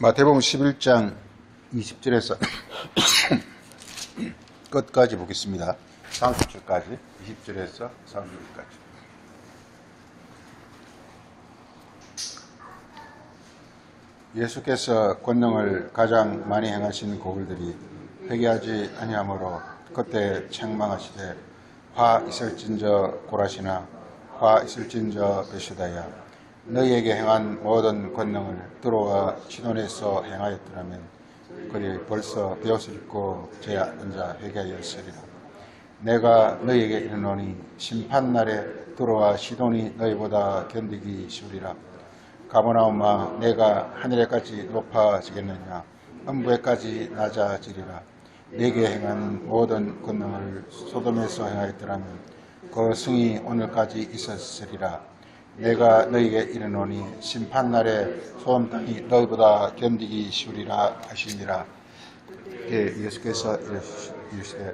마태복음 11장 20절에서 끝까지 보겠습니다. 30절까지, 20절에서 30절까지. 예수께서 권능을 가장 많이 행하신 고을들이 회개하지 아니하므로 그때 책망하시되 화 있을진저 고라시나 화 있을진저 베시다야 너희에게 행한 모든 권능을 두로와 시돈에서 행하였더라면 그들이 벌써 베옷을 입고 제 앉아 회개하였으리라. 내가 너희에게 이르노니 심판날에 두로와 시돈이 너희보다 견디기 쉬우리라. 가버나움아 내가 하늘에까지 높아지겠느냐 음부에까지 낮아지리라. 내게 행한 모든 권능을 소돔에서 행하였더라면 그 승이 오늘까지 있었으리라. 내가 너희에게 이르노니 심판날에 소돔 땅이 너희보다 견디기 쉬우리라 하시니라. 예수께서 이르시되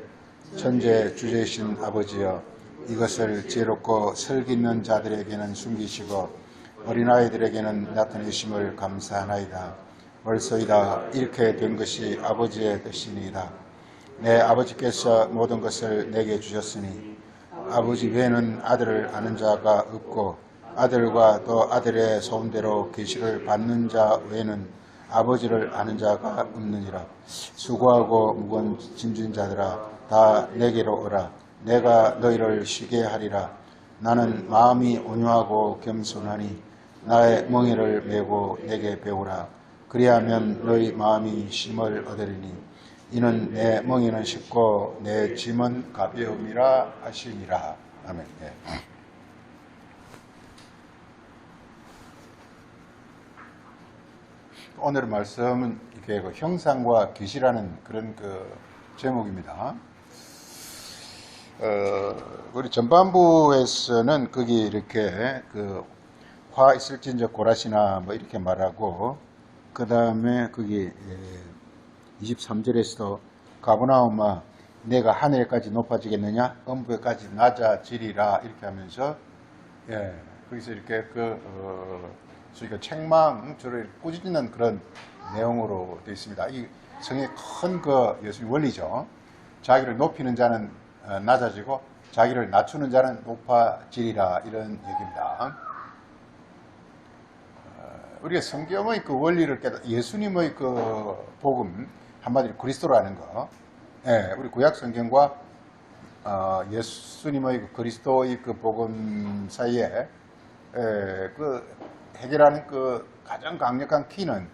천재 주제이신 아버지여 이것을 지혜롭고 설기 있는 자들에게는 숨기시고 어린아이들에게는 나타내심을 감사하나이다. 벌써이다 이렇게 된 것이 아버지의 뜻이니이다. 내 아버지께서 모든 것을 내게 주셨으니 아버지 외에는 아들을 아는 자가 없고 아들과 또 아들의 소원대로 계시를 받는 자 외에는 아버지를 아는 자가 없느니라. 수고하고 무거운 짐진 자들아 다 내게로 오라. 내가 너희를 쉬게 하리라. 나는 마음이 온유하고 겸손하니 나의 멍에를 메고 내게 배우라. 그리하면 너희 마음이 쉼을 얻으리니 이는 내 멍에는 쉽고 내 짐은 가벼움이라 하시니라. 아멘. 네. 오늘 말씀은 이게 형상과 계시라는 그런 제목입니다. 우리 전반부에서는 거기 이렇게 화 있을진저 고라시나 뭐 이렇게 말하고 그 다음에 거기 23절에서도 가버나움아 내가 하늘에까지 높아지겠느냐 음부에까지 낮아지리라 이렇게 하면서 거기서 이렇게 저희가 책망주를 꾸짖는 그런 내용으로 되어 있습니다. 이 성의 큰 예수님 원리죠. 자기를 높이는 자는 낮아지고 자기를 낮추는 자는 높아지리라 이런 얘기입니다. 우리가 성경의 그 원리를 예수님의 복음 한마디로 그리스도라는 거, 우리 구약 성경과 예수님의 그리스도의 복음 사이에 해결하는 가장 강력한 키는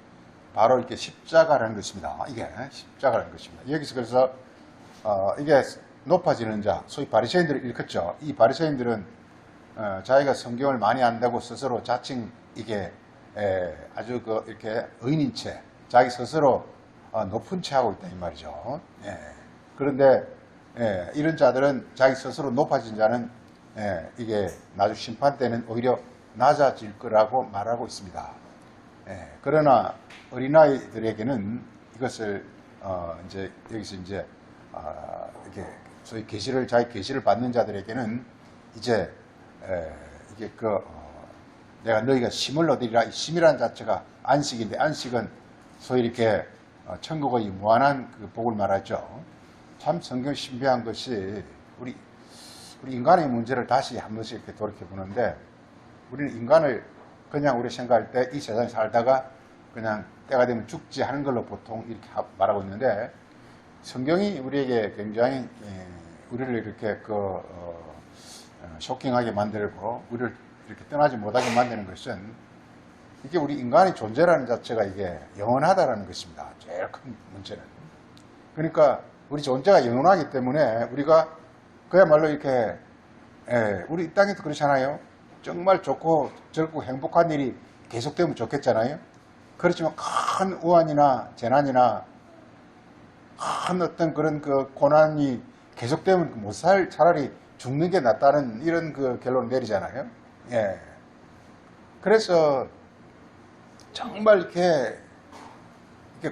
바로 이렇게 십자가라는 것입니다. 이게 십자가라는 것입니다. 여기서 그래서 이게 높아지는 자, 소위 바리새인들을 일컫죠. 이 바리새인들은 자기가 성경을 많이 안다고 스스로 자칭 이게 아주 이렇게 의인인 채 자기 스스로 높은 채 하고 있다 이 말이죠. 그런데 이런 자들은 자기 스스로 높아진 자는 이게 나중 심판 때는 오히려 낮아질 거라고 말하고 있습니다. 그러나 어린아이들에게는 이것을 이제 여기서 이제 이게 소위 자기 계시를 받는 자들에게는 이제 이게 내가 너희가 쉼을 얻으리라. 이 쉼이라는 자체가 안식인데 안식은 소위 이렇게 천국의 무한한 복을 말하죠. 참 성경 신비한 것이 우리 인간의 문제를 다시 한 번씩 이렇게 돌이켜 보는데 우리는 인간을 그냥 우리 생각할 때 이 세상에 살다가 그냥 때가 되면 죽지 하는 걸로 보통 이렇게 말하고 있는데 성경이 우리에게 굉장히 우리를 이렇게 쇼킹하게 만들고 우리를 이렇게 떠나지 못하게 만드는 것은 이게 우리 인간의 존재라는 자체가 이게 영원하다라는 것입니다. 제일 큰 문제는. 그러니까 우리 존재가 영원하기 때문에 우리가 그야말로 이렇게 우리 이 땅에도 그렇잖아요. 정말 좋고 즐겁고 행복한 일이 계속되면 좋겠잖아요. 그렇지만 큰 우환이나 재난이나 큰 어떤 그런 고난이 계속되면 못 살 차라리 죽는 게 낫다는 이런 결론을 내리잖아요. 그래서 정말 이렇게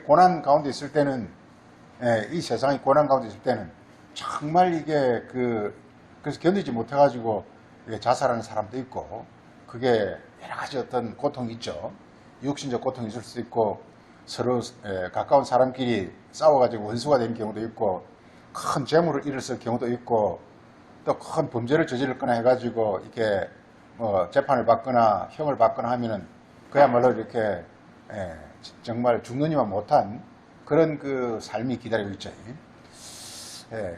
고난 가운데 있을 때는 이 세상이 고난 가운데 있을 때는 정말 이게 그래서 견디지 못해가지고 자살하는 사람도 있고 그게 여러 가지 어떤 고통이 있죠. 육신적 고통이 있을 수도 있고 서로 가까운 사람끼리 싸워가지고 원수가 되는 경우도 있고, 큰 재물을 잃었을 경우도 있고, 또 큰 범죄를 저질렀거나 해가지고 이렇게 뭐 재판을 받거나 형을 받거나 하면은 그야말로 이렇게 정말 죽느니만 못한 그런 그 삶이 기다리고 있죠.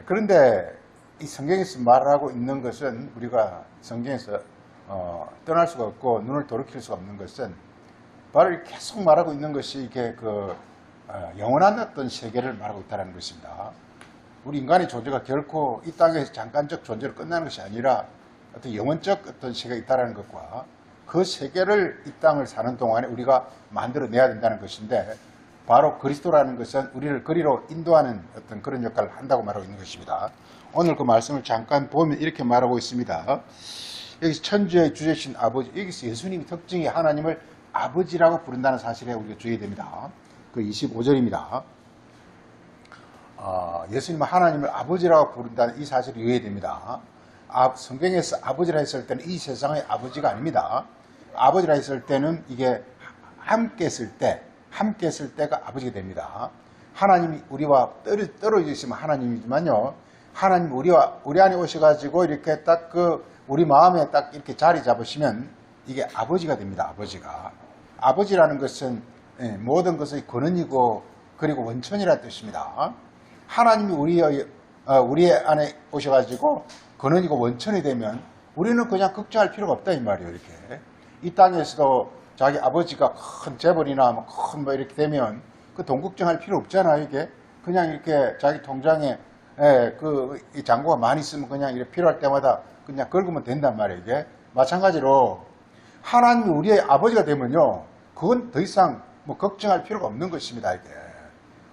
그런데 이 성경에서 말하고 있는 것은, 우리가 성경에서 떠날 수가 없고 눈을 돌이킬 수가 없는 것은, 바로 계속 말하고 있는 것이 이게 그 영원한 어떤 세계를 말하고 있다는 것입니다. 우리 인간의 존재가 결코 이 땅에서 잠깐적 존재로 끝나는 것이 아니라 어떤 영원적 어떤 세계가 있다는 것과, 그 세계를 이 땅을 사는 동안에 우리가 만들어내야 된다는 것인데, 바로 그리스도라는 것은 우리를 그리로 인도하는 어떤 그런 역할을 한다고 말하고 있는 것입니다. 오늘 그 말씀을 잠깐 보면 이렇게 말하고 있습니다. 여기서 천주의 주제신 아버지, 여기서 예수님이 특징이 하나님을 아버지라고 부른다는 사실에 우리가 주의해야 됩니다. 그 25절입니다. 예수님은 하나님을 아버지라고 부른다는 이 사실을 유의해야 됩니다. 성경에서 아버지라 했을 때는 이 세상의 아버지가 아닙니다. 아버지라 했을 때는 이게 함께 했을 때가 아버지가 됩니다. 하나님이 우리와 떨어져 있으면 하나님이지만요, 하나님 우리 안에 오셔가지고 이렇게 딱 우리 마음에 딱 이렇게 자리 잡으시면 이게 아버지가 됩니다. 아버지라는 것은 모든 것의 근원이고 그리고 원천이라는 뜻입니다. 하나님이 우리 안에 오셔가지고 근원이고 원천이 되면 우리는 그냥 걱정할 필요가 없다 이 말이에요. 이렇게 이 땅에서도 자기 아버지가 큰 재벌이나 큰 이렇게 되면 그 돈 걱정할 필요 없잖아요. 이게 그냥 이렇게 자기 통장에 이 잔고가 많이 있으면 그냥 이렇게 필요할 때마다 그냥 긁으면 된단 말이에요. 이게 마찬가지로 하나님이 우리의 아버지가 되면요, 그건 더 이상 걱정할 필요가 없는 것입니다. 이게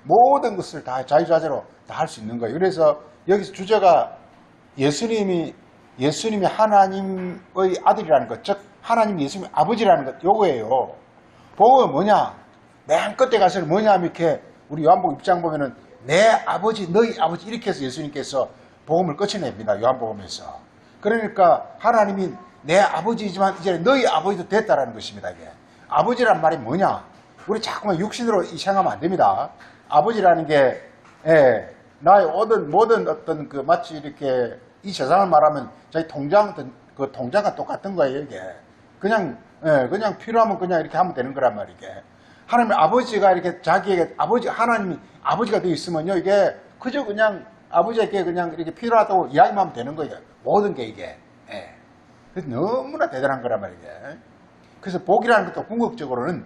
모든 것을 다 자유자재로 다 할 수 있는 거예요. 그래서 여기서 주제가 예수님이 하나님의 아들이라는 것, 즉 하나님이 예수님의 아버지라는 것, 요거예요. 복음은 뭐냐? 맨 끝에 가서는 뭐냐 하면 이렇게 우리 요한복음 입장 보면은 내 아버지, 너희 아버지 이렇게 해서 예수님께서 복음을 끝내냅니다. 요한복음에서. 그러니까 하나님이 내 아버지이지만 이제 너희 아버지도 됐다라는 것입니다. 이게 아버지란 말이 뭐냐? 우리 자꾸만 육신으로 생각하면 안 됩니다. 아버지라는 게 나의 모든 어떤 마치 이렇게 이 세상을 말하면 자기 통장과 똑같은 거예요. 이게 그냥 필요하면 그냥 이렇게 하면 되는 거란 말이에요. 하나님 아버지가 이렇게 자기에게 하나님이 아버지가 되어 있으면요, 이게 그저 그냥 아버지에게 그냥 이렇게 필요하다고 이야기만 하면 되는 거예요. 모든 게 이게. 그래서 너무나 대단한 거란 말이에요. 그래서 복이라는 것도 궁극적으로는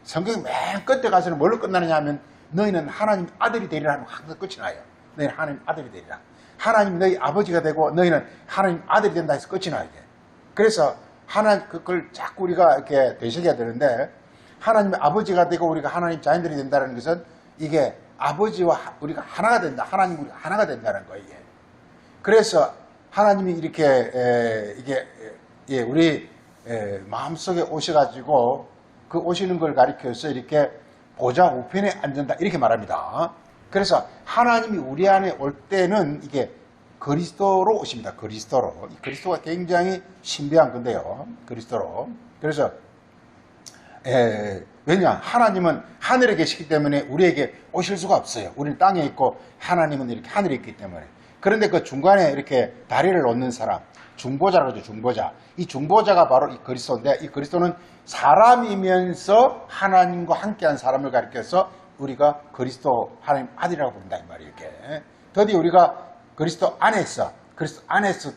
성경 맨 끝에 가서는 뭘로 끝나느냐 하면 너희는 하나님 아들이 되리라 하면 항상 끝이 나요. 너희는 하나님 아들이 되리라. 하나님 너희 아버지가 되고 너희는 하나님 아들이 된다 해서 끝이 나요. 이게. 그래서 그걸 자꾸 우리가 이렇게 되새겨야 되는데, 하나님의 아버지가 되고 우리가 하나님 자녀들이 된다는 것은 이게 아버지와 우리가 하나가 된다. 하나님 우리가 하나가 된다는 거예요. 이게. 그래서 하나님이 이렇게 우리 마음속에 오셔가지고 그 오시는 걸 가리켜서 이렇게 보좌 우편에 앉는다 이렇게 말합니다. 그래서 하나님이 우리 안에 올 때는 이게 그리스도로 오십니다. 그리스도가 굉장히 신비한 건데요. 그리스도로. 그래서 왜냐? 하나님은 하늘에 계시기 때문에 우리에게 오실 수가 없어요. 우리는 땅에 있고 하나님은 이렇게 하늘에 있기 때문에. 그런데 그 중간에 이렇게 다리를 놓는 사람, 중보자라고 하죠. 중보자. 이 중보자가 바로 이 그리스도인데, 이 그리스도는 사람이면서 하나님과 함께한 사람을 가리켜서 우리가 그리스도 하나님 아들이라고 부른다 이 말이에요. 이렇게. 드디어 우리가 그리스도 안에서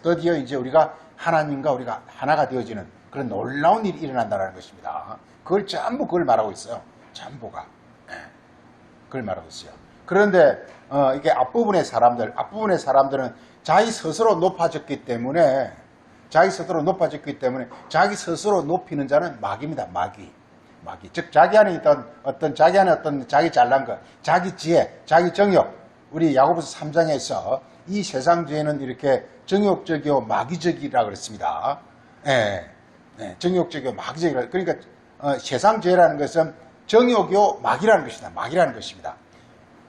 드디어 이제 우리가 하나님과 우리가 하나가 되어지는 그런 놀라운 일이 일어난다는 것입니다. 그걸 말하고 있어요. 전부가. 그걸 말하고 있어요. 그런데 이게 앞부분의 사람들은 자기 스스로 높아졌기 때문에 자기 스스로 높이는 자는 마귀입니다. 마귀. 즉 자기 안에 있던 자기 잘난 것, 자기 지혜, 자기 정욕. 우리 야고보서 3장에서 이 세상 죄는 이렇게 정욕적이요 마귀적이라고 그랬습니다. 정욕적이요 마귀적이라. 그러니까 세상 죄라는 것은 정욕이요 마귀라는 것입니다.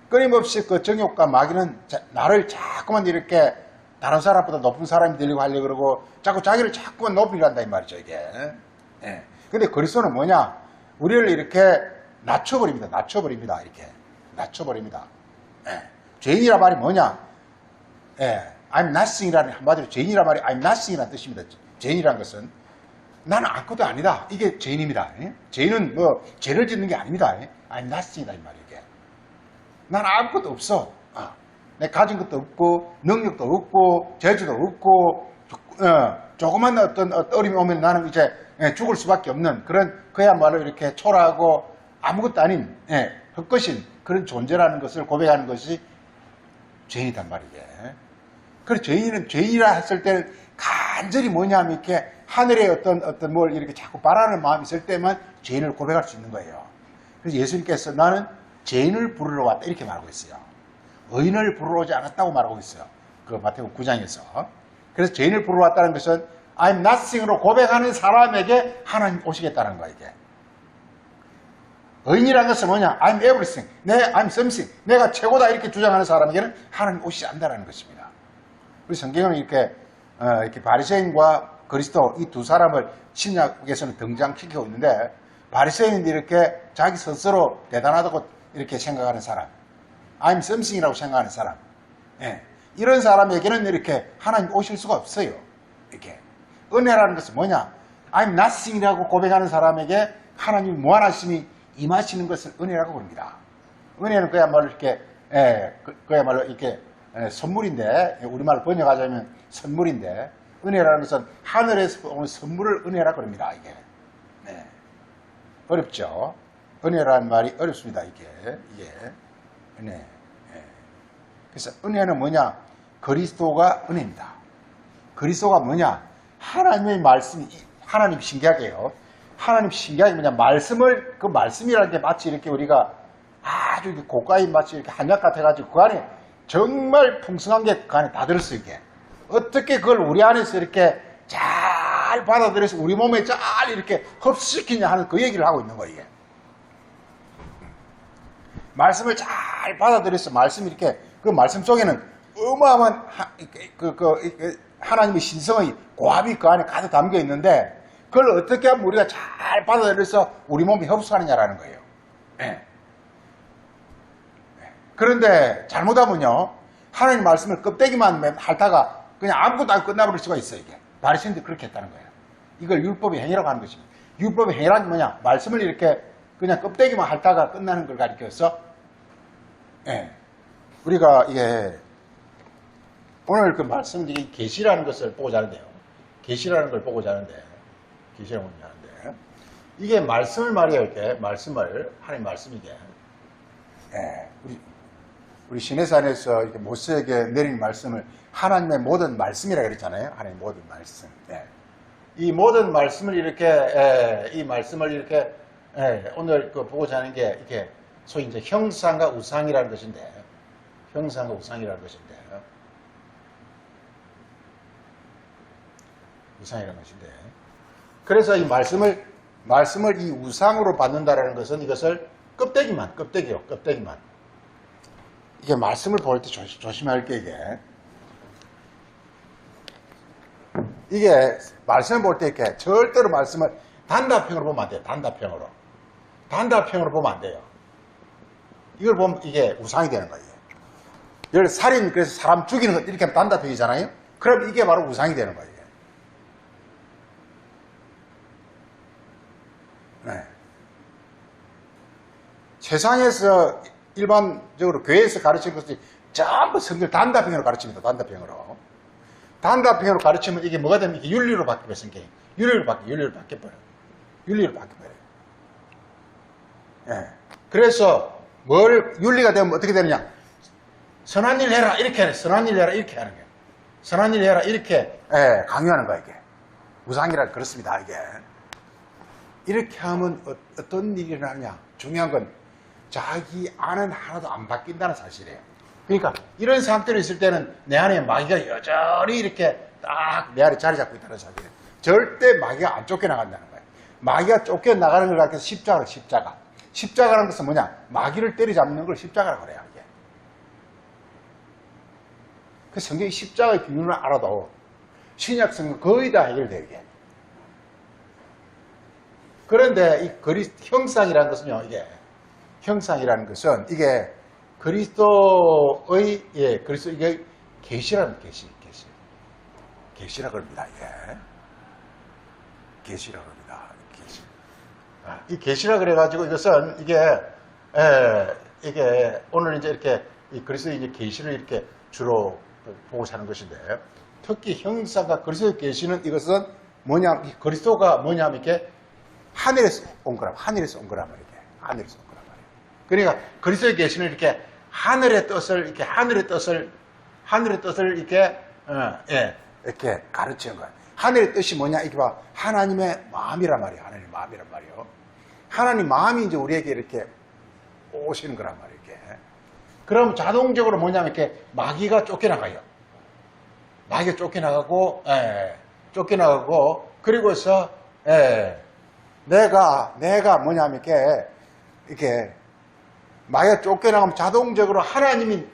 끊임없이 그 정욕과 마귀는 나를 자꾸만 이렇게 다른 사람보다 높은 사람이 되려고 하려고 그러고 자꾸 자기를 자꾸만 높이려 한다 이 말이죠, 이게. 근데 그리스도는 뭐냐? 우리를 이렇게 낮춰버립니다. 낮춰버립니다. 이렇게. 낮춰버립니다. 예. 죄인이란 말이 뭐냐? 예. I'm nothing이라는 한마디로 죄인이란 말이 I'm nothing이라는 뜻입니다. 죄인이란 것은 나는 아무것도 아니다. 이게 죄인입니다. 예? 죄인은 뭐 죄를 짓는 게 아닙니다. 예? I'm nothing이다 이 말이에요. 이게. 나는 아무것도 없어. 내 가진 것도 없고 능력도 없고 재주도 없고 조그만 어떤 어려움이 오면 나는 이제 죽을 수밖에 없는 그런 그야말로 이렇게 초라하고 아무것도 아닌 헛것인 그런 존재라는 것을 고백하는 것이 죄인이단 말이게. 그래서 죄인은 죄인이라 했을 때는 간절히 뭐냐면 이렇게 하늘에 어떤 뭘 이렇게 자꾸 바라는 마음이 있을 때만 죄인을 고백할 수 있는 거예요. 그래서 예수님께서 나는 죄인을 부르러 왔다 이렇게 말하고 있어요. 의인을 부르러 오지 않았다고 말하고 있어요. 그 마태복음 9장에서. 그래서 죄인을 부르러 왔다는 것은 I'm nothing으로 고백하는 사람에게 하나님 오시겠다는 거예요. 이게. 의인이라는 것은 뭐냐? I'm everything. I'm something. 내가 최고다 이렇게 주장하는 사람에게는 하나님 오시지 않는다는 것입니다. 우리 성경은 이렇게 바리새인과 그리스도 이 두 사람을 신약에서는 등장시키고 있는데 바리새인이 이렇게 자기 스스로 대단하다고 이렇게 생각하는 사람, I'm something이라고 생각하는 사람, 이런 사람에게는 이렇게 하나님 오실 수가 없어요. 이렇게 은혜라는 것은 뭐냐? I'm nothing이라고 고백하는 사람에게 하나님 무한하심이 임하시는 것을 은혜라고 부릅니다. 은혜는 그야말로 이렇게 그야말로 이렇게 선물인데 우리말로 번역하자면 선물인데 은혜라는 것은 하늘에서 오는 선물을 은혜라고 합니다. 이게 어렵죠. 은혜라는 말이 어렵습니다. 이게 은혜. 그래서 은혜는 뭐냐? 그리스도가 은혜입니다. 그리스도가 뭐냐? 하나님의 말씀이 하나님 신기하게요. 하나님 신기하게 뭐냐? 말씀을 그 말씀이라는 게 마치 이렇게 우리가 아주 고가인 마치 이렇게 한약 같아가지고 그 안에 정말 풍성한 게 그 안에 다 들었어요. 이게 어떻게 그걸 우리 안에서 이렇게 잘 받아들여서 우리 몸에 잘 이렇게 흡수시키냐 하는 그 얘기를 하고 있는 거예요. 이게. 말씀을 잘 받아들여서 말씀이 이렇게 그 말씀 속에는 어마어마한 하나님의 신성의 고함이 그 안에 가득 담겨 있는데 그걸 어떻게 하면 우리가 잘 받아들여서 우리 몸에 흡수하느냐라는 거예요. 그런데 잘못하면요 하나님 말씀을 껍데기만 핥다가 그냥 아무것도 안 끝나버릴 수가 있어요. 이게 바리새인들이 그렇게 했다는 거예요. 이걸 율법의 행위라고 하는 것입니다. 율법의 행위란 뭐냐? 말씀을 이렇게 그냥 껍데기만 핥다가 끝나는 걸 가리켜서 우리가 오늘 그 말씀 이게 계시라는 것을 보고자 하는데요. 계시라는 걸 보고자 하는데 계시라고 하는데 이게 말씀을 말이에요. 이렇게 말씀을 하나님 말씀이게 우리 시내산에서 이렇게 모세에게 내린 말씀을 하나님의 모든 말씀이라고 그랬잖아요. 하나님의 모든 말씀. 이 모든 말씀을 이렇게 이 말씀을 이렇게 오늘 그 보고자 하는 게 이렇게 소위 이제 형상과 우상이라는 것인데 형상과 우상이라는 것인데 우상이라는 것인데 그래서 이 말씀을 이 우상으로 받는다라는 것은 이것을 껍데기만 이게 말씀을 볼 때 조심할 게 이게 말씀을 볼 때 이렇게 절대로 말씀을 단답형으로 보면 안 돼요. 단답형으로 보면 안 돼요. 이걸 보면 이게 우상이 되는 거예요. 예를 들어 살인, 그래서 사람 죽이는 것 이렇게 하면 단답형이잖아요. 그럼 이게 바로 우상이 되는 거예요. 세상에서 일반적으로 교회에서 가르치는 것이 전부 성경 단답형으로 가르칩니다. 단답형으로 가르치면 이게 뭐가 되면 이게 윤리로 바뀌어요. 성경이. 윤리로 바뀌어버려요. 그래서 윤리가 되면 어떻게 되느냐? 선한 일 해라 이렇게 하는 거예요. 선한 일 해라 이렇게 강요하는 거예요. 이게 우상이라 그렇습니다. 이게 이렇게 하면 어떤 일이 일어나냐? 중요한 건 자기 안은 하나도 안 바뀐다는 사실이에요. 그러니까 이런 상태로 있을 때는 내 안에 마귀가 여전히 이렇게 딱 내 안에 자리 잡고 있다는 사실이에요. 절대 마귀가 안 쫓겨나간다는 거예요. 마귀가 쫓겨나가는 걸 가르쳐서 십자가. 십자가라는 것은 뭐냐? 마귀를 때려잡는 걸 십자가라고 그래요. 이게. 그 성경이 십자가의 비밀을 알아도 신약 성경 거의 다 해결돼요. 이게. 그런데 이 형상이라는 것은요, 이게 형상이라는 것은 이게 그리스도의 그리스도 이게 계시라는 계시라 그럽니다. 예. 계시라 그럽니다. 계시. 이 계시라 그래가지고 이것은 이게 오늘 이제 이렇게 이 그리스도의 이제 계시를 이렇게 주로 보고 사는 것인데, 특히 형상과 그리스도의 계시는 이것은 뭐냐, 그리스도가 뭐냐면 이렇게 하늘에서 온 거란 말이에요. 하늘에서 온 거란 말이에요. 그러니까 그리스도의 계시는 이렇게 하늘의 뜻을 이렇게 가르치는 거예요. 하늘의 뜻이 뭐냐? 이렇게 봐. 하나님의 마음이란 말이에요. 하나님의 마음이란 말이에요. 하나님 마음이 이제 우리에게 이렇게 오시는 거란 말이에요. 이렇게. 그럼 자동적으로 뭐냐면 이렇게 마귀가 쫓겨나가요. 마귀가 쫓겨나가고, 그리고서, 내가 뭐냐면 이렇게, 마귀가 쫓겨나가면 자동적으로 하나님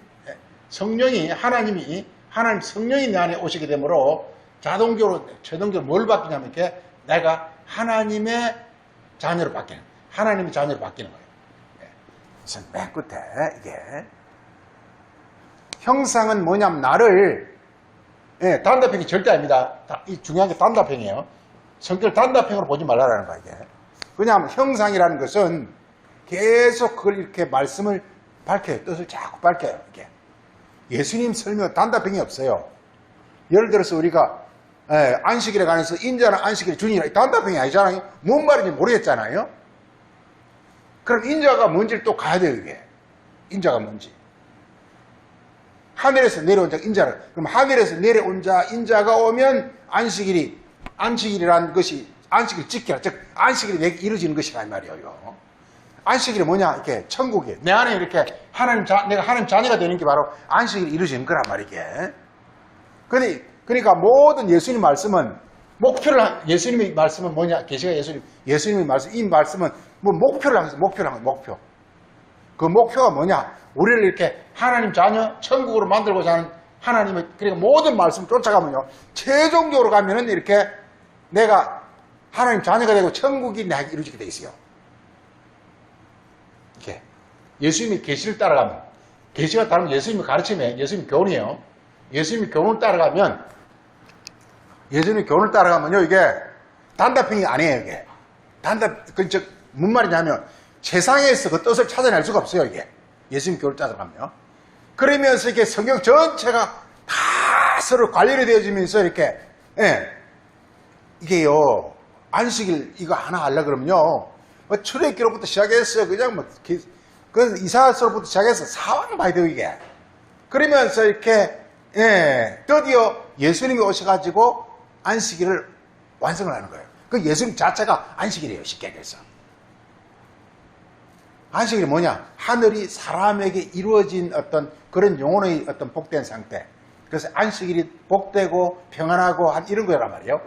성령이 내 안에 오시게 되므로 자동적으로 뭘 바뀌냐면 이렇게 내가 하나님의 자녀로 바뀌는 거예요. 그래서 맨 끝에 이게 형상은 뭐냐면 나를 단답형이 절대 아닙니다. 이 중요한 게 단답형이에요. 성격을 단답형으로 보지 말라라는 거예요. 이게. 왜냐하면 형상이라는 것은 계속 그걸 이렇게 말씀을 밝혀요. 뜻을 자꾸 밝혀요. 이게. 예수님 설명 단답형이 없어요. 예를 들어서 우리가 안식일에 관해서 인자는 안식일의 주인이라 단답형이 아니잖아요. 뭔 말인지 모르겠잖아요. 그럼 인자가 뭔지를 또 가야 돼요. 이게. 인자가 뭔지. 하늘에서 내려온 자 인자를. 그럼 하늘에서 내려온 자 인자가 오면 안식일이라는 것이 안식일 지키라. 즉 안식일이 내게 이루어지는 것이라 이 말이에요. 안식일이 뭐냐? 이렇게 천국이에요. 내 안에 이렇게 내가 하나님 자녀가 되는 게 바로 안식일이 이루어지는 거란 말이게. 그러니까 모든 예수님 말씀은 예수님의 말씀은 뭐냐? 계시가 예수님의 말씀, 이 말씀은 뭐 목표를 향해서 목표. 그 목표가 뭐냐? 우리를 이렇게 하나님 자녀, 천국으로 만들고자 하는 하나님의, 그러니까 모든 말씀 쫓아가면요. 최종적으로 가면은 이렇게 내가 하나님 자녀가 되고 천국이 내게 이루어지게 돼 있어요. 이렇게. 예수님의 계시를 따라가면, 계시가 다른 예수님의 가르침에, 예수님 교훈이에요. 예수님의 교훈을 따라가면요, 이게 단답형이 아니에요, 이게. 뭔 말이냐면, 세상에서 그 뜻을 찾아낼 수가 없어요, 이게. 예수님 교훈을 따라가면. 그러면서 이게 성경 전체가 다 서로 관련이 되어지면서 이렇게, 이게요, 안식일 이거 하나 하려고 그러면요, 출애굽기로부터 시작해서 그냥 이사야서로부터 시작해서 사왕 봐야 돼요, 이게. 그러면서 이렇게, 드디어 예수님이 오셔가지고 안식일을 완성을 하는 거예요. 그 예수님 자체가 안식일이에요, 쉽게 얘기해서. 안식일이 뭐냐? 하늘이 사람에게 이루어진 어떤 그런 영혼의 어떤 복된 상태. 그래서 안식일이 복되고 평안하고 이런 거란 말이에요.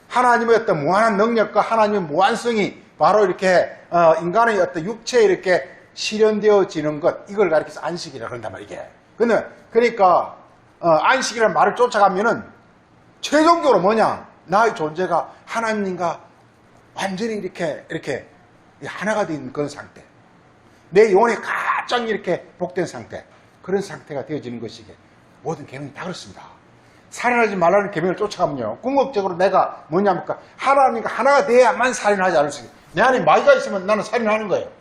하나님의 어떤 무한한 능력과 하나님의 무한성이 바로 이렇게 인간의 어떤 육체에 이렇게 실현되어지는 것, 이걸 가리켜서 안식이라고 그런단 말이에요. 그러니까 안식이라는 말을 쫓아가면은 최종적으로 뭐냐? 나의 존재가 하나님과 완전히 이렇게 하나가 된 그런 상태. 내 영혼이 가장 이렇게 복된 상태. 그런 상태가 되어지는 것이게. 모든 계명이 다 그렇습니다. 살인하지 말라는 계명을 쫓아가면요. 궁극적으로 내가 뭐냐니까 하나님과 하나가 돼야만 살인하지 않을 수 있어요. 내 안에 마귀가 있으면 나는 살인하는 거예요.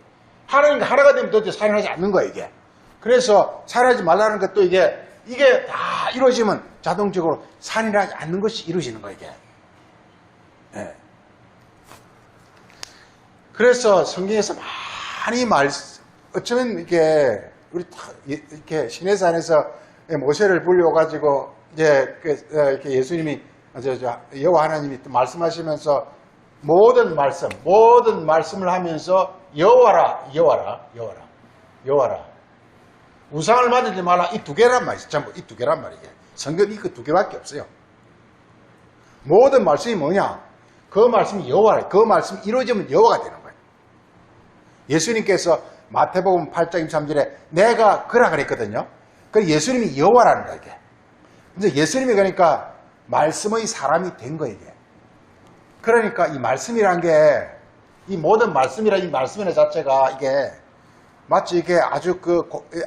하나님과 하나가 되면 도대체 살인하지 않는 거예요, 이게. 그래서 살인하지 말라는 것도 이게 다 이루어지면 자동적으로 살인하지 않는 것이 이루어지는 거예요, 이게. 그래서 성경에서 많이 어쩌면 이렇게 시내산에서 모세를 불려가지고 이렇게 예수님이 여호와 하나님이 말씀하시면서 모든 말씀을 하면서 여호와라 우상을 만들지 말라, 이 두 개란 말이죠. 전부 이 두 개란 말이에요. 성경이 그 두 개밖에 없어요. 모든 말씀이 뭐냐? 그 말씀이 여호와라. 그 말씀이 이루어지면 여호와가 되는 거예요. 예수님께서 마태복음 8장 23절에 내가 그라 그랬거든요. 그 예수님이 여호와라는 거예요, 이게. 근데 예수님이 그러니까 말씀의 사람이 된 거예요, 이게. 그러니까 이 말씀이란 게, 이 모든 말씀이란 이 말씀이란 자체가 이게 마치 이게 아주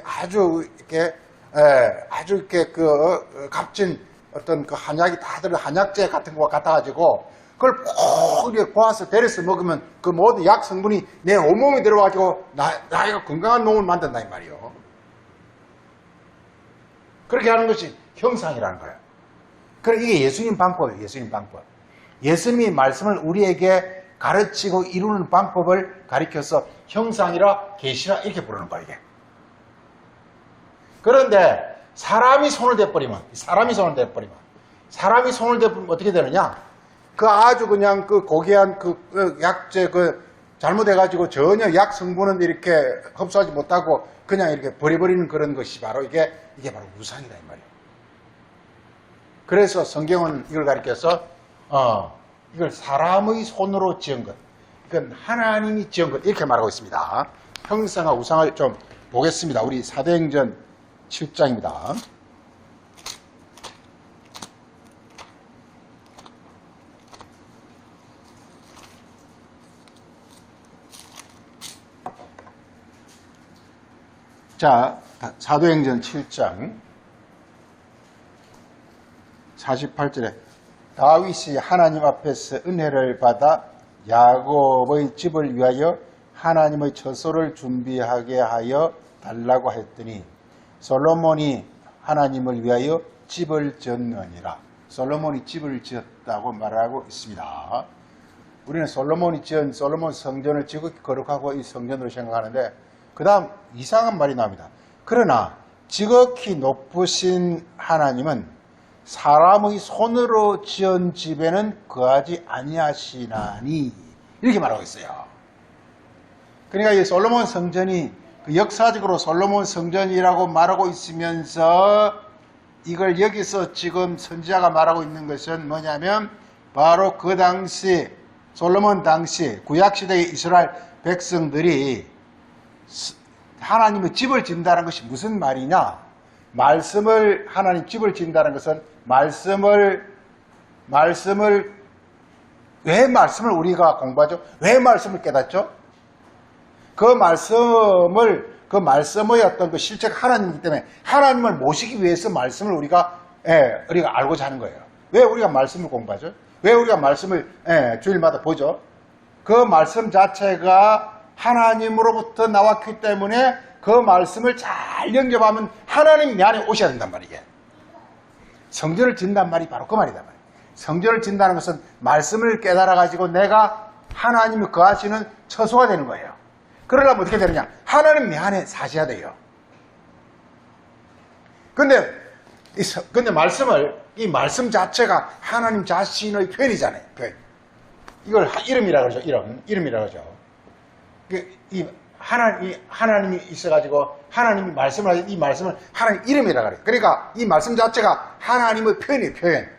아주 이렇게 아주 이렇게 값진 어떤 그 한약이 다들 한약재 같은 거 같아가지고 그걸 꼭 이렇게 고아서 데려서 먹으면 그 모든 약 성분이 내 온몸에 들어가지고 나이가 건강한 몸을 만든다 이 말이요. 그렇게 하는 것이 형상이라는 거예요. 그럼 이게 예수님 방법이에요. 예수님 방법. 예수님이 말씀을 우리에게 가르치고 이루는 방법을 가리켜서 형상이라 계시라 이렇게 부르는 거예요. 이게. 그런데 사람이 손을 대버리면 어떻게 되느냐? 그 아주 그냥 그 고귀한 약재 잘못해가지고 전혀 약 성분은 이렇게 흡수하지 못하고 그냥 이렇게 버려버리는 그런 것이 바로 이게 바로 우상이다 이 말이에요. 그래서 성경은 이걸 가리켜서 이걸 사람의 손으로 지은 것, 이건 하나님이 지은 것 이렇게 말하고 있습니다. 형상과 우상을 좀 보겠습니다. 우리 사도행전 7장입니다. 자, 사도행전 7장 48절에 다윗이 하나님 앞에서 은혜를 받아 야곱의 집을 위하여 하나님의 처소를 준비하게 하여 달라고 했더니 솔로몬이 하나님을 위하여 집을 지었느니라. 솔로몬이 집을 지었다고 말하고 있습니다. 우리는 솔로몬이 지은 솔로몬 성전을 지극히 거룩하고 이 성전으로 생각하는데 그 다음 이상한 말이 나옵니다. 그러나 지극히 높으신 하나님은 사람의 손으로 지은 집에는 거하지 아니하시나니 이렇게 말하고 있어요. 그러니까 이 솔로몬 성전이 역사적으로 솔로몬 성전이라고 말하고 있으면서 이걸 여기서 지금 선지자가 말하고 있는 것은 뭐냐면 바로 그 당시 솔로몬 당시 구약시대의 이스라엘 백성들이 하나님의 집을 짓는다는 것이 무슨 말이냐? 하나님 집을 짓는다는 것은 왜 말씀을 우리가 공부하죠? 왜 말씀을 깨닫죠? 그 말씀의 어떤 그 실체가 하나님이기 때문에 하나님을 모시기 위해서 말씀을 우리가 알고자 하는 거예요. 왜 우리가 말씀을 공부하죠? 왜 우리가 말씀을 주일마다 보죠? 그 말씀 자체가 하나님으로부터 나왔기 때문에 그 말씀을 잘 영접하면 하나님 내 안에 오셔야 된단 말이에요. 성전을 짓는단 말이 바로 그 말이단 말이에요. 성전을 짓는다는 것은 말씀을 깨달아가지고 내가 하나님이 거하시는 처소가 되는 거예요. 그러려면 어떻게 되느냐? 하나님 내 안에 사셔야 돼요. 근데 이 말씀 자체가 하나님 자신의 표현이잖아요. 표현. 이걸 이름이라고 그러죠. 이름이라고 그러죠. 하나님이 있어가지고 하나님이 말씀을 하죠. 이 말씀을 하나님 이름이라고 그래요. 그러니까 이 말씀 자체가 하나님의 표현이에요. 표현.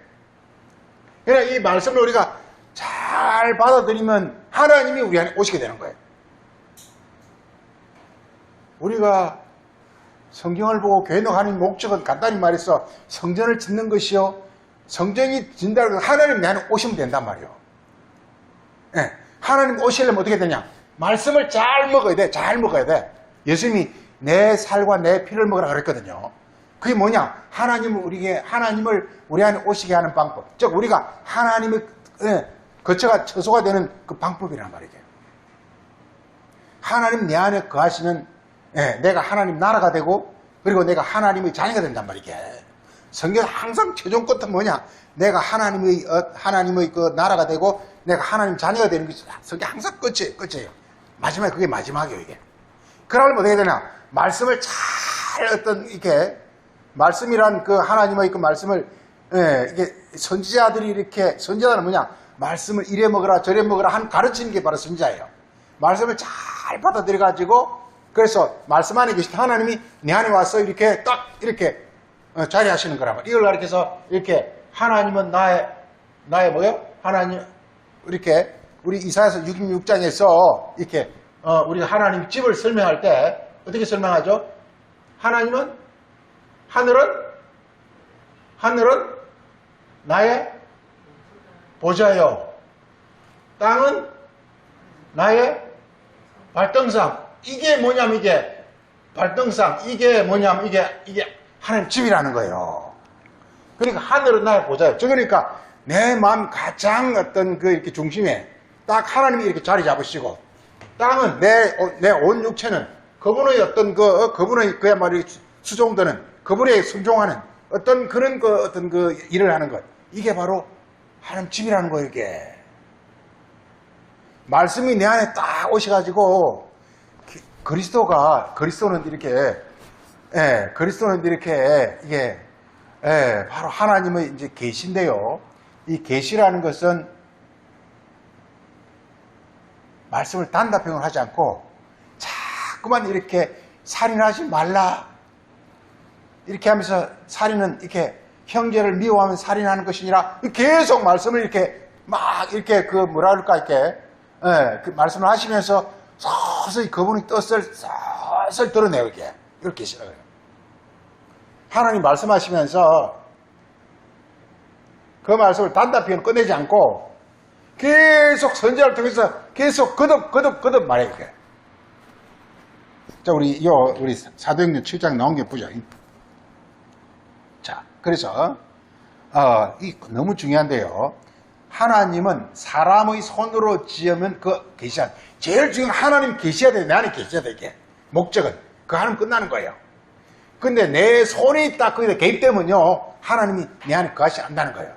그러니까 이 말씀을 우리가 잘 받아들이면 하나님이 우리 안에 오시게 되는 거예요. 우리가 성경을 보고 교회 나가는 목적은 간단히 말해서 성전을 짓는 것이요. 성전이 짓는다고 해서 하나님 내 안에 오시면 된단 말이에요. 네. 하나님 오시려면 어떻게 되냐? 말씀을 잘 먹어야 돼. 잘 먹어야 돼. 예수님이 내 살과 내 피를 먹으라 그랬거든요. 그게 뭐냐? 하나님을 우리 안에 오시게 하는 방법. 즉 우리가 하나님의 거처가 처소가 되는 그 방법이란 말이에요. 하나님 내 안에 거하시는 내가 하나님 나라가 되고 그리고 내가 하나님의 자녀가 된단 말이게. 성경 항상 최종 끝은 뭐냐? 내가 하나님의 그 나라가 되고 내가 하나님 자녀가 되는 것이 성경 항상 끝이에요. 마지막에 그게 마지막이에요 이게. 그러면 어떻게 되냐? 말씀을 잘 말씀이란 그 하나님의 그 말씀을 이게 선지자들은 뭐냐? 말씀을 이래 먹으라 저래 먹으라 한 가르치는 게 바로 선지자예요. 말씀을 잘 받아들여가지고 그래서 말씀 안에 계신 하나님이 내 안에 와서 이렇게 딱 이렇게 자리하시는 거란 말이에요. 이걸 가르쳐서 이렇게 하나님은 나의 뭐요? 하나님 이렇게 우리 이사야서 66장에서 이렇게 우리가 하나님 집을 설명할 때 어떻게 설명하죠? 하나님은 하늘은 나의 보좌요. 땅은 나의 발등상. 이게 뭐냐면 이게 발등상, 이게 뭐냐면 이게 하나님 집이라는 거예요. 그러니까 하늘은 나의 보좌예요. 그러니까 내 마음 가장 어떤 그 이렇게 중심에 딱 하나님이 이렇게 자리 잡으시고, 땅은 내 온 육체는 그분의 어떤 그분의 그야말로 수종되는, 그분의 순종하는 어떤 그런 어떤 그 일을 하는 것. 이게 바로 하나님 집이라는 거예요, 이게. 말씀이 내 안에 딱 오셔가지고, 그리스도는 이렇게, 이게, 바로 하나님의 이제 계시인데요. 이 계시라는 것은 말씀을 단답형을 하지 않고, 자꾸만 이렇게 살인하지 말라. 이렇게 하면서 살인은 이렇게 형제를 미워하면 살인하는 것이니라. 계속 말씀을 이렇게 막 이렇게 그 뭐라 그럴까 이렇게 그 말씀을 하시면서 서서히 그분의 뜻을 서서히 드러내요. 이렇게 싫어요. 하나님 말씀하시면서 그 말씀을 단답형을 꺼내지 않고 계속 선지자를 통해서 계속 거듭 말해요. 자, 우리 사도행전 7장 나온 게 보자. 자, 그래서 이 너무 중요한데요. 하나님은 사람의 손으로 지으면 그 계시한 제일 중요한 하나님 계셔야 돼. 내 안에 계셔야 돼. 이게 목적은 그 하나님 끝나는 거예요. 근데 내 손이 딱 거기다 개입되면요, 하나님이 내 안에 거하시 안다는 거예요.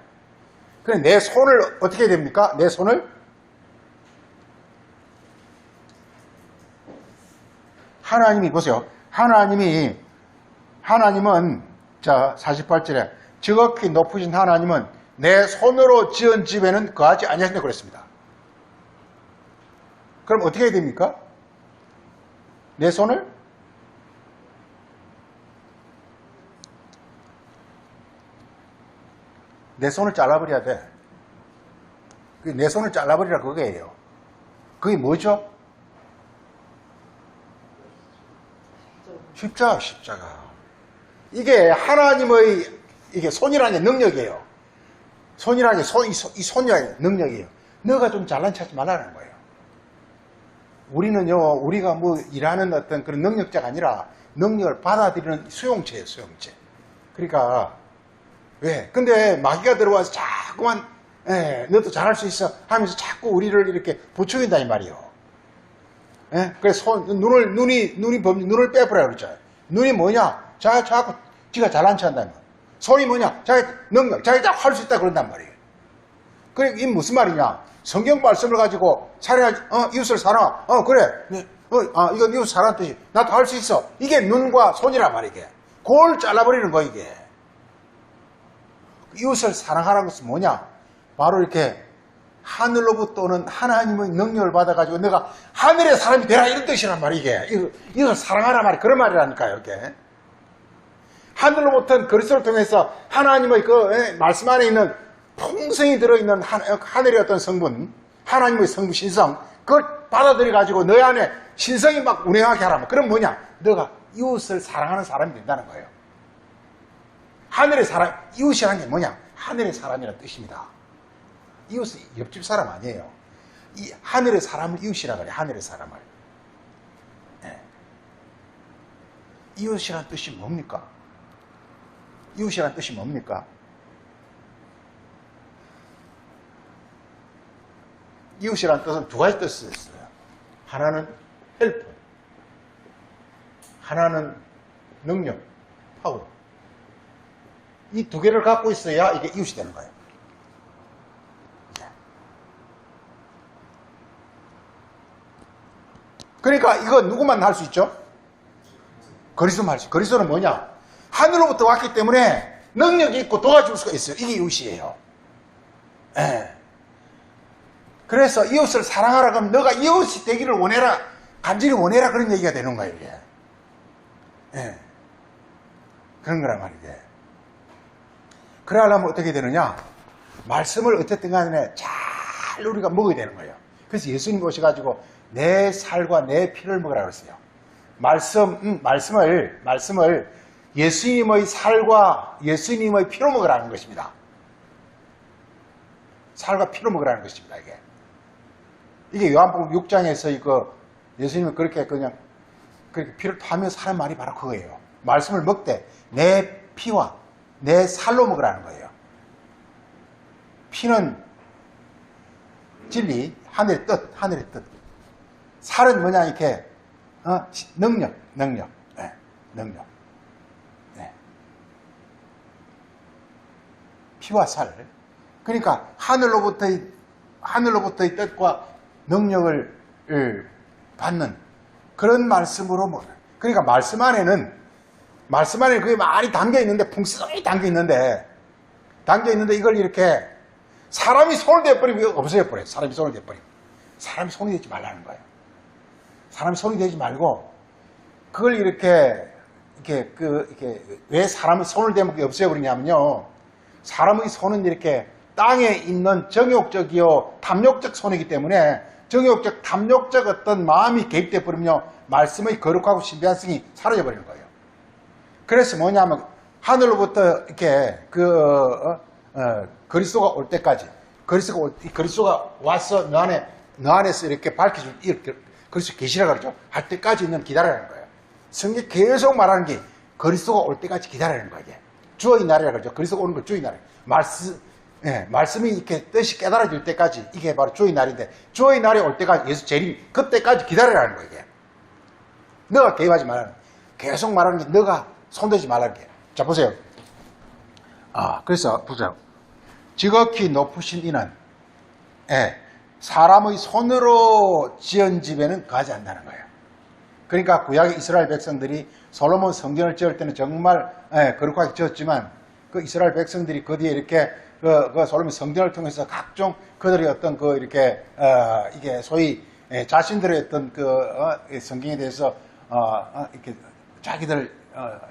그래 내 손을 어떻게 해야 됩니까? 내 손을 하나님이 보세요. 하나님은 자 48절에 지극히 높으신 하나님은 내 손으로 지은 집에는 거하지 아니하신다 그랬습니다. 그럼 어떻게 해야 됩니까? 내 손을 잘라버려야 돼. 내 손을 잘라버리라 그거예요. 그게 뭐죠? 십자가. 이게 하나님의 이게 손이라는 게 능력이에요. 손이라는 게 이 손이라는 게 능력이에요. 너가 좀 잘난 척하지 말라는 거예요. 우리는요, 우리가 뭐 일하는 어떤 그런 능력자가 아니라 능력을 받아들이는 수용체예요, 수용체. 그러니까 왜? 근데 마귀가 들어와서 자꾸만 너도 잘할 수 있어 하면서 자꾸 우리를 이렇게 부추긴다 이 말이에요. 그래서 눈을 빼버려 그러죠. 눈이 뭐냐? 자꾸 지가 잘난 척 한다는 거예요. 손이 뭐냐? 자기 능력, 자기가 할 수 있다 그런단 말이에요. 그래, 이 무슨 말이냐? 성경 말씀을 가지고 이웃을 사랑하. 그래. 이건 이웃 사랑하는 뜻이 나도 할 수 있어. 이게 눈과 손이란 말이야. 그걸 잘라버리는 거야, 이게. 이웃을 사랑하라는 것은 뭐냐? 바로 이렇게 하늘로부터 오는 하나님의 능력을 받아가지고 내가 하늘의 사람이 되라 이런 뜻이란 말이야, 이게. 이웃을 사랑하라 말이 그런 말이라니까요, 이게. 하늘로부터 그리스도를 통해서 하나님의 그 말씀 안에 있는 풍성이 들어있는 하늘의 어떤 성분, 하나님의 성분 신성, 그걸 받아들여가지고 너희 안에 신성이 막 운행하게 하라면, 그럼 뭐냐? 너가 이웃을 사랑하는 사람이 된다는 거예요. 하늘의 사람, 이웃이라는 게 뭐냐? 하늘의 사람이라는 뜻입니다. 이웃은 옆집 사람 아니에요. 이 하늘의 사람을 이웃이라 그래요. 하늘의 사람을. 이웃이라는 뜻이 뭡니까? 이웃이라는 뜻이 뭡니까? 이웃이라는 뜻은 두 가지 뜻이 있어요. 하나는 헬프, 하나는 능력, 파워. 이 두 개를 갖고 있어야 이게 이웃이 되는 거예요. 그러니까 이거 누구만 할 수 있죠? 그리스도만 할 수 있어요. 그리스도는 뭐냐? 하늘로부터 왔기 때문에 능력이 있고 도와줄 수가 있어요. 이게 이웃이에요. 그래서 이웃을 사랑하라 그러면 너가 이웃이 되기를 원해라, 간절히 원해라, 그런 얘기가 되는 거예요, 이게. 그런 거란 말이에요. 그러려면 어떻게 되느냐? 말씀을 어쨌든 간에 잘 우리가 먹어야 되는 거예요. 그래서 예수님 오셔가지고 내 살과 내 피를 먹으라 그랬어요. 말씀을 예수님의 살과 예수님의 피로 먹으라는 것입니다. 살과 피로 먹으라는 것입니다, 이게. 이게 요한복음 6장에서 이거 예수님은 그렇게 그냥 그렇게 피를 토하며 사는 말이 바로 그거예요. 말씀을 먹되 내 피와 내 살로 먹으라는 거예요. 피는 진리, 하늘의 뜻, 하늘의 뜻. 살은 뭐냐, 이렇게, 능력. 네, 능력. 네. 피와 살. 그러니까 하늘로부터의 뜻과 능력을 받는 그런 말씀으로 먹어요. 그러니까 말씀 안에는 그게 많이 담겨 있는데, 풍성히 담겨 있는데 이걸 이렇게 사람이 손을 대버리면 없어져 버려요. 사람이 손을 대버리면. 사람이 손이 되지 말라는 거예요. 사람이 손이 되지 말고, 그걸 이렇게 왜 사람이 손을 대면 그게 없어져버리냐면요. 사람의 손은 이렇게 땅에 있는 정욕적이요, 탐욕적 손이기 때문에 정욕적, 탐욕적 어떤 마음이 개입돼 버리면요. 말씀의 거룩하고 신비한성이 사라져버리는 거예요. 그래서 뭐냐면, 하늘로부터 이렇게 그리스도가 올 때까지, 그리스도가 와서 너 안에서 이렇게 밝혀줄, 이렇게 그리스도 계시라 그러죠. 할 때까지 있는 기다리라는 거예요. 성경 계속 말하는 게 그리스도가 올 때까지 기다리라는 거예요. 이게. 주의 날이라 그러죠. 그리스도가 오는 걸 주의 날. 말씀이 이렇게 뜻이 깨달아질 때까지 이게 바로 주의 날인데, 주의 날이 올 때까지 예수 재림, 그때까지 기다리라는 거예요. 이게. 너가 개입하지 말라는 거예요. 계속 말하는 게 너가 손대지 말라는 게. 자, 보세요. 그래서 보세요. 지극히 높으신 이는 사람의 손으로 지은 집에는 거하지 않는다는 거예요. 그러니까 구약의 이스라엘 백성들이 솔로몬 성전을 지을 때는 정말 거룩하게 지었지만, 그 이스라엘 백성들이 그 뒤에 이렇게 그 솔로몬 성전을 통해서 각종 그들의 어떤 이게 소위 자신들의 어떤 성경에 대해서 이렇게 자기들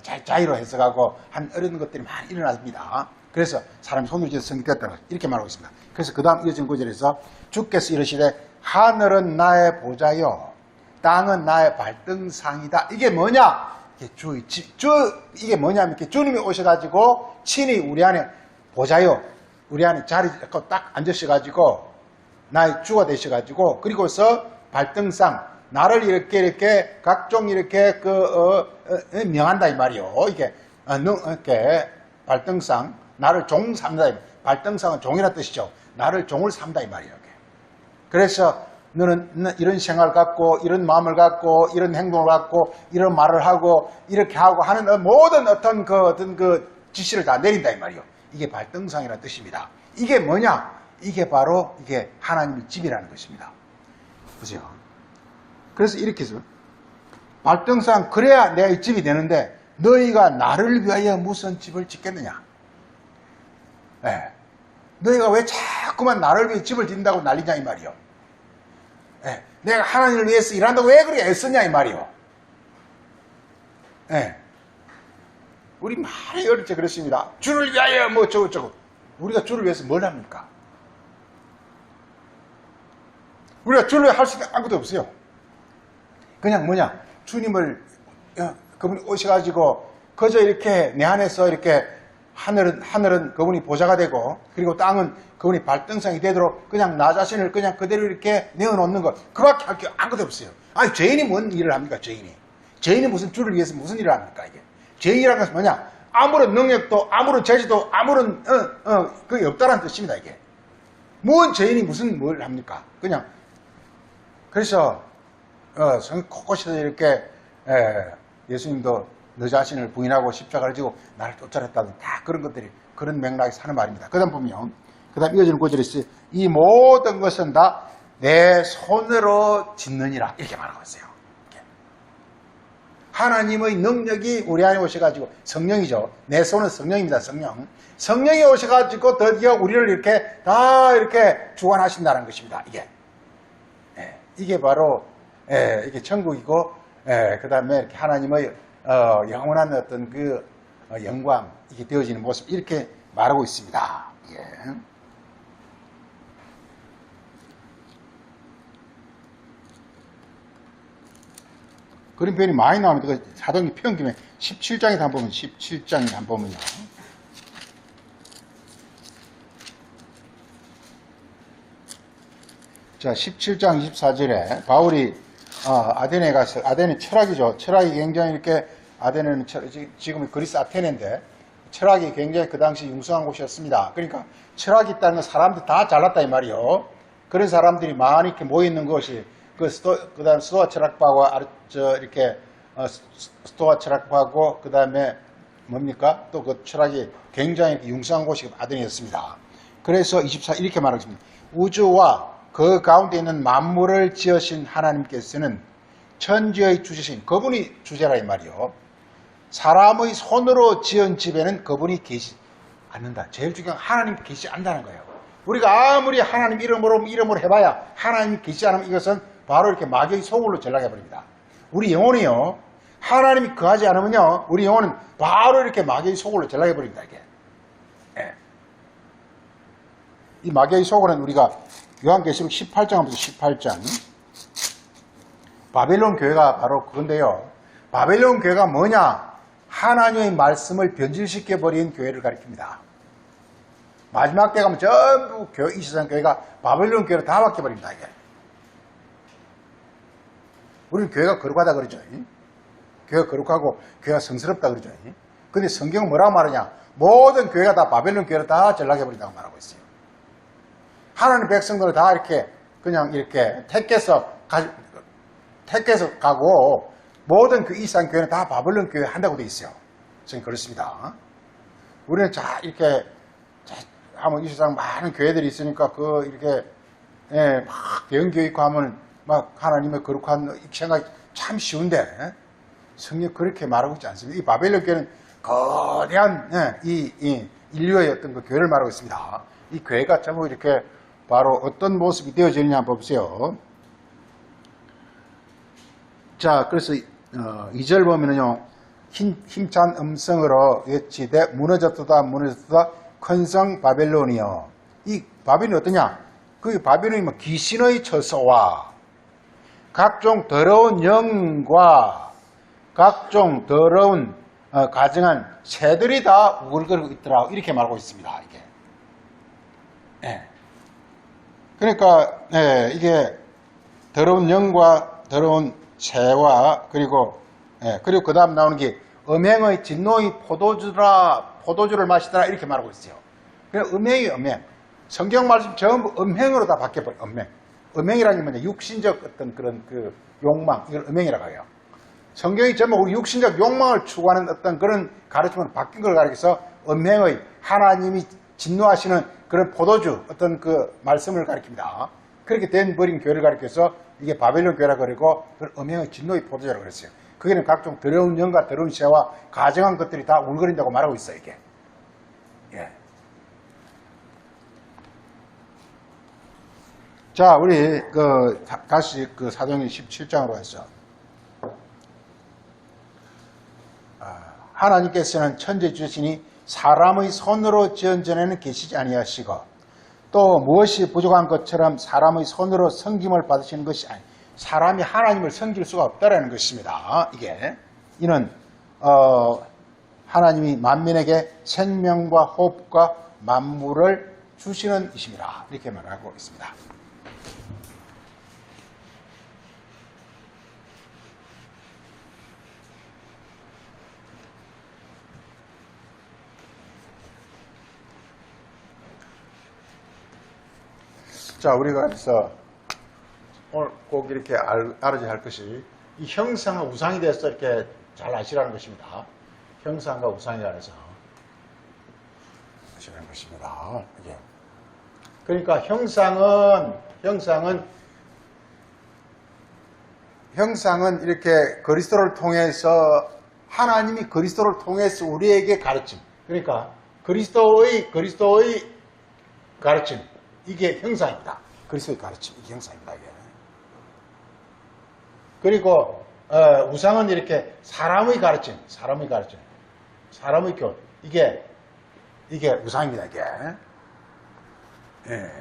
자의로 해석하고 한 어려운 것들이 많이 일어납니다. 그래서 사람이 손으로 지어서 성립됐다고 이렇게 말하고 있습니다. 그래서 그 다음 이어진 구절에서 주께서 이르시되 하늘은 나의 보좌요 땅은 나의 발등상이다. 이게 뭐냐? 이게 뭐냐면 이렇게 주님이 오셔가지고 친히 우리 안에 보좌요, 우리 안에 자리 잡고 딱 앉으셔가지고 나의 주가 되셔가지고, 그리고서 발등상, 나를 이렇게 각종 이렇게 명한다 이 말이요. 이게 이렇게 발등상, 나를 종 삼다. 발등상은 종이라 뜻이죠. 나를 종을 삼다 이 말이에요. 그래서 너는 이런 생활을 갖고, 이런 마음을 갖고, 이런 행동을 갖고, 이런 말을 하고, 이렇게 하고 하는 모든 어떤 지시를 다 내린다 이 말이에요. 이게 발등상이라는 뜻입니다. 이게 뭐냐? 이게 바로 이게 하나님의 집이라는 것입니다. 보세요. 그래서 이렇게 해서 발등상, 그래야 내 집이 되는데 너희가 나를 위하여 무슨 집을 짓겠느냐? 너희가 왜 자꾸만 나를 위해 집을 짓는다고 난리냐 이 말이요. 내가 하나님을 위해서 일한다고 왜 그렇게 애쓰냐 이 말이요. 우리 많이 어릴 때 그랬습니다. 주를 위하여 뭐 저거. 우리가 주를 위해서 뭘 합니까? 우리가 주를 위해 할 수 있는 아무것도 없어요. 그냥 뭐냐, 주님을 그분이 오셔가지고 그저 이렇게 내 안에서 이렇게 하늘은 그분이 보좌가 되고, 그리고 땅은 그분이 발등상이 되도록 그냥 나 자신을 그냥 그대로 이렇게 내어놓는 것, 그밖에 할 게 아무것도 없어요. 아니, 죄인이 뭔 일을 합니까? 죄인이 무슨 주를 위해서 무슨 일을 합니까? 이게 죄인이라는 것은 뭐냐, 아무런 능력도 아무런 재주도 아무런 그게 없다라는 뜻입니다. 이게 뭔 죄인이 무슨 뭘 합니까? 그냥. 그래서 성경 곳곳에서 이렇게 예수님도 너 자신을 부인하고 십자가를 지고 나를 쫓아냈다는 다 그런 것들이, 그런 맥락에서 하는 말입니다. 그 다음 보면, 그 다음 이어지는 구절이 있어요. 이 모든 것은 다 내 손으로 짓느니라. 이렇게 말하고 있어요. 이렇게. 하나님의 능력이 우리 안에 오셔가지고, 성령이죠. 내 손은 성령입니다. 성령이 오셔가지고 드디어 우리를 이렇게 다 이렇게 주관하신다는 것입니다. 이게 바로 이게 천국이고, 그 다음에 이렇게 하나님의 영원한 어떤 영광, 이게 되어지는 모습, 이렇게 말하고 있습니다. 그런 표현이 많이 나옵니다. 사도행전 표현 김에 17장에 한번 보면, 17장에 한번 보면요. 자, 17장 24절에 바울이 아데네 가서, 아데네 철학이죠. 철학이 굉장히 이렇게, 아데네는 지금 그리스 아테네인데, 철학이 굉장히 그 당시 융성한 곳이었습니다. 그러니까 철학이 있다는 건 사람들이 다 잘났다 이 말이요. 그런 사람들이 많이 이렇게 모여있는 것이, 그 다음 스토아 철학파하고, 이렇게, 스토아 철학파하고, 그 다음에 뭡니까? 또 그 철학이 굉장히 융성한 곳이 아데네였습니다. 그래서 24, 이렇게 말하겠습니다. 우주와 그 가운데 있는 만물을 지으신 하나님께서는 천지의 주제신, 그분이 주제라 이 말이요. 사람의 손으로 지은 집에는 그분이 계시지 않는다. 제일 중요한 건 하나님 계시지 않는다는 거예요. 우리가 아무리 하나님 이름으로 해봐야 하나님 계시지 않으면 이것은 바로 이렇게 마귀의 소굴로 전락해버립니다. 우리 영혼이요. 하나님이 거하지 않으면요. 우리 영혼은 바로 이렇게 마귀의 소굴로 전락해버립니다. 이게. 네. 이 마귀의 소굴은 우리가 요한계시록 18장 하면서 18장. 바벨론 교회가 바로 그건데요. 바벨론 교회가 뭐냐? 하나님의 말씀을 변질시켜버린 교회를 가리킵니다. 마지막 때 가면 전부 이 세상 교회가 바벨론 교회로 다 바뀌어버립니다. 이게. 우리는 교회가 거룩하다 그러죠. 교회가 거룩하고 교회가 성스럽다 그러죠. 근데 성경은 뭐라고 말하냐? 모든 교회가 다 바벨론 교회로 다 전락해버린다고 말하고 있어요. 하나님 백성들을 다 이렇게 그냥 이렇게 택해서 가고 모든 그 이스라엘 교회는 다 바벨론 교회 한다고 돼 있어요. 저는 그렇습니다. 우리는 이렇게 하면 이 세상 많은 교회들이 있으니까 이렇게 막 대형 교회 있고 하면 막 하나님의 거룩한 생각이 참 쉬운데 성경 그렇게 말하고 있지 않습니다. 이 바벨론 교회는 거대한 이 인류의 어떤 그 교회를 말하고 있습니다. 이 교회가 전부 이렇게 바로 어떤 모습이 되어지느냐 한번 보세요. 자, 그래서 2절 보면은요. 힘찬 음성으로 외치되 무너졌도다 무너졌도다 큰 성 바벨론이여. 이 바벨론이 어떠냐? 그 바벨론이 뭐 귀신의 처소와 각종 더러운 영과 각종 더러운 가증한 새들이 다 우글거리고 있더라. 이렇게 말하고 있습니다. 이게. 네. 그러니까 이게 더러운 영과 더러운 새와 그리고 그 다음 나오는 게 음행의 진노의 포도주를 마시더라 이렇게 말하고 있어요. 그냥 음행이 음행. 성경 말씀 전부 음행으로 다 바뀌어버려요. 음행이라는 게 뭐냐? 육신적 어떤 그런 그 욕망, 이걸 음행이라고 해요. 성경이 전부 우리 육신적 욕망을 추구하는 어떤 그런 가르침을 바뀐 걸 가리켜서 음행의 하나님이 진노하시는 그런 포도주 어떤 그 말씀을 가리킵니다. 그렇게 된 버린 교회를 가리켜서 이게 바벨론 교회라고 그러고 음행의 진노의 포도주라고 그랬어요. 그게는 각종 더러운 영과 더러운 새와 가증한 것들이 다 울거린다고 말하고 있어요. 이게. 예. 자, 우리 다시 사도행전 17장으로 해서 하나님께서는 천지주시니 사람의 손으로 지은 전에는 계시지 아니하시고 또 무엇이 부족한 것처럼 사람의 손으로 섬김을 받으시는 것이 아니 사람이 하나님을 섬길 수가 없다라는 것입니다. 이는 하나님이 만민에게 생명과 호흡과 만물을 주시는 이십니다. 이렇게 말하고 있습니다. 자, 우리가 그래서 오늘 꼭 이렇게 알아야 할 것이 이 형상과 우상에 대해서 이렇게 잘 아시라는 것입니다. 형상과 우상에 관해서 아시라는 것입니다. 이게. 그러니까 형상은 이렇게 그리스도를 통해서 하나님이 그리스도를 통해서 우리에게 가르침. 그러니까 그리스도의 가르침. 이게 형상입니다. 그리스도의 가르침, 이게 형상입니다. 이게. 그리고 우상은 이렇게 사람의 가르침, 사람의 교훈, 이게 우상입니다. 이게. 예.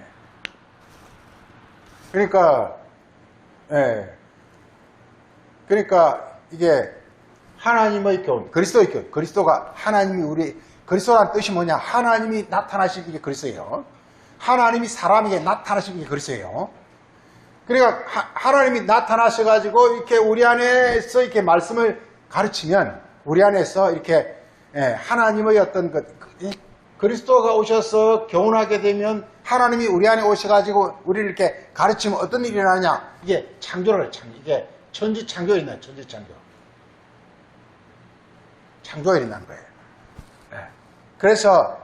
그러니까 이게 하나님의 교훈, 그리스도의 교훈, 그리스도가 그리스도라는 뜻이 뭐냐? 하나님이 나타나신 게 그리스도예요. 하나님이 사람에게 나타나신 게 그리스도예요. 그러니까 하나님이 나타나셔가지고 이렇게 우리 안에서 이렇게 말씀을 가르치면 우리 안에서 이렇게 하나님의 어떤 그리스도가 오셔서 교훈하게 되면 하나님이 우리 안에 오셔가지고 우리를 이렇게 가르치면 어떤 일이 일어나냐? 이게 창조를 이게 천지 창조가 있나요? 천지 창조. 창조가 일어난 거예요. 그래서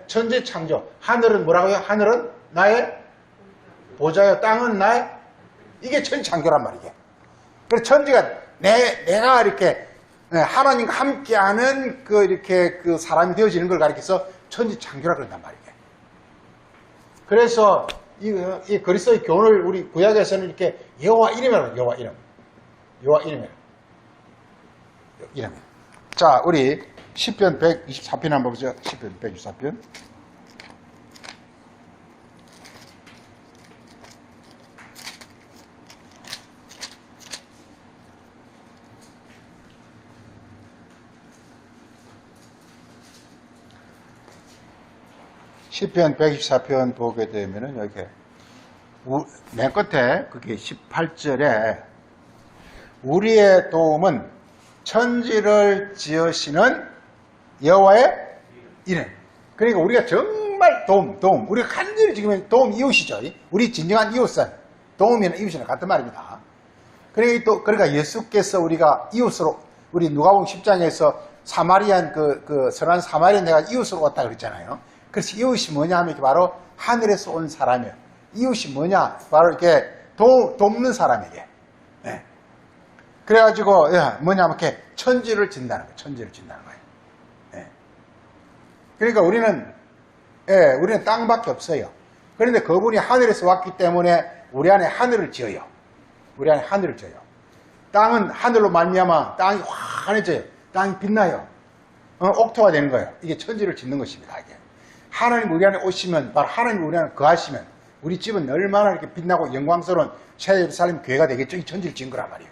천지 창조. 하늘은 뭐라고요? 하늘은 나의 보좌요. 땅은 나의 이게 천지 창조란 말이에요. 그래서 천지가 내가 이렇게 하나님과 함께하는 이렇게 그 사람이 되어지는 걸 가리켜서 천지 창조라 그런단 말이에요. 그래서 이 그리스도의 교훈을 우리 구약에서는 이렇게 여호와 이름이라고 여호와 이름. 여호와 이름이에요. 이름. 자, 우리 시편 124편 한번 보죠. 시편 124편. 시편 124편 보게 되면은 여기 맨 끝에 그게 18절에 우리의 도움은 천지를 지으시는 여호와의 이름. 그러니까 우리가 정말 도움. 우리가 간절히 지금 도움 이웃이죠. 우리 진정한 이웃은 도움이나 이웃이나 같은 말입니다. 그러니까 예수께서 우리가 이웃으로 우리 누가복음 10장에서 사마리안 선한 사마리안 내가 이웃으로 왔다 그랬잖아요. 그래서 이웃이 뭐냐 하면 바로 하늘에서 온 사람이에요. 이웃이 뭐냐? 바로 이렇게 돕는 사람에게. 네. 그래가지고, 뭐냐면 이렇게 천지를 진다는 거예요. 천지를 진다는 거예요. 네. 그러니까 우리는 땅밖에 없어요. 그런데 그분이 하늘에서 왔기 때문에 우리 안에 하늘을 지어요. 우리 안에 하늘을 지어요. 땅은 하늘로 말미암아 땅이 환해져요. 땅이 빛나요. 옥토가 되는 거예요. 이게 천지를 짓는 것입니다. 이게. 하나님 우리 안에 오시면, 바로 하나님 우리 안에 거하시면, 우리 집은 얼마나 이렇게 빛나고 영광스러운 새 예루살렘 교회가 되겠죠? 이 천지를 지은 거란 말이에요.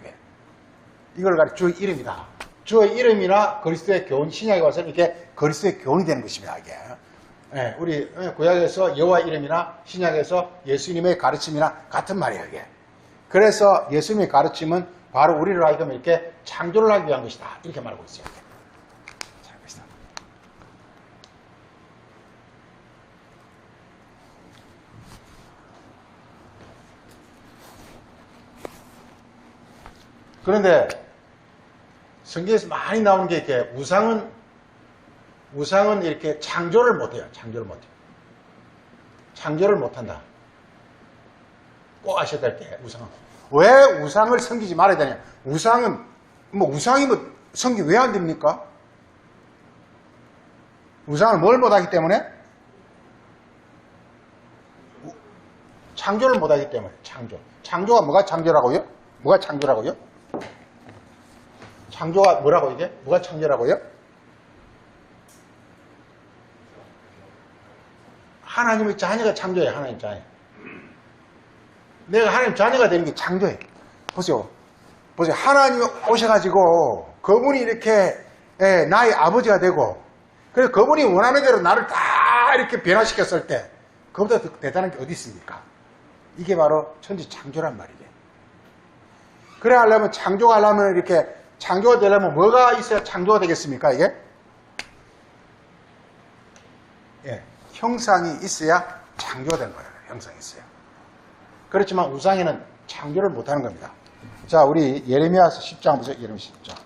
이걸 가리켜 주의 이름이다. 주의 이름이나 그리스도의 교훈, 신약에 와서는 이게 그리스도의 교훈이 되는 것입니다. 이게. 우리 구약에서 여호와 이름이나 신약에서 예수님의 가르침이나 같은 말이에요. 이게. 그래서 예수님의 가르침은 바로 우리를 하여금 이렇게 창조를 하기 위한 것이다. 이렇게 말하고 있어요. 그런데 성경에서 많이 나오는 게 이렇게 우상은 이렇게 창조를 못해요. 창조를 못한다. 꼭 아셔야 될 게 우상은. 왜 우상을 섬기지 말아야 되냐? 우상이 섬기 왜 안 됩니까? 우상을 뭘 못하기 때문에? 창조를 못하기 때문에. 창조가 뭐가 창조라고요? 뭐가 창조라고요? 창조가 뭐라고 이게? 뭐가 창조라고요? 하나님의 자녀가 창조예요. 하나님 자녀. 내가 하나님 자녀가 되는 게 창조예요. 보세요. 하나님이 오셔가지고 그분이 이렇게 나의 아버지가 되고 그래서 그분이 원하는 대로 나를 다 이렇게 변화시켰을 때 그보다 더 대단한 게 어디 있습니까? 이게 바로 천지 창조란 말이에요. 그래 하려면 창조가 하려면 이렇게 창조가 되려면 뭐가 있어야 창조가 되겠습니까? 이게? 형상이 있어야 창조가 되는 거예요. 형상이 있어요. 그렇지만 우상에는 창조를 못하는 겁니다. 자, 우리 예레미야서 10장 보세요. 예레미야 10장.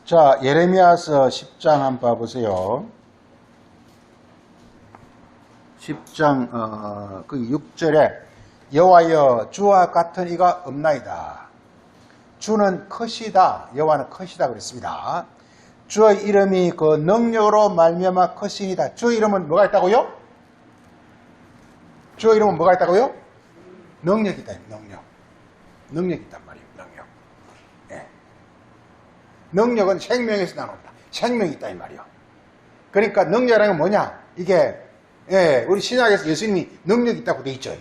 자, 예레미야서 10장 한번 봐보세요. 10장 그 6절에 여호와여 주와 같은 이가 없나이다. 주는 크시다. 여호와는 크시다 그랬습니다. 주의 이름이 그 능력으로 말미암아 크시니다. 주의 이름은 뭐가 있다고요? 주의 이름은 뭐가 있다고요? 능력이 있다. 능력이 있단 말이에요. 능력은 생명에서 나온다. 생명이 있다 이 말이요. 그러니까 능력이라는 건 뭐냐? 이게 우리 신약에서 예수님이 능력이 있다고 돼 있죠.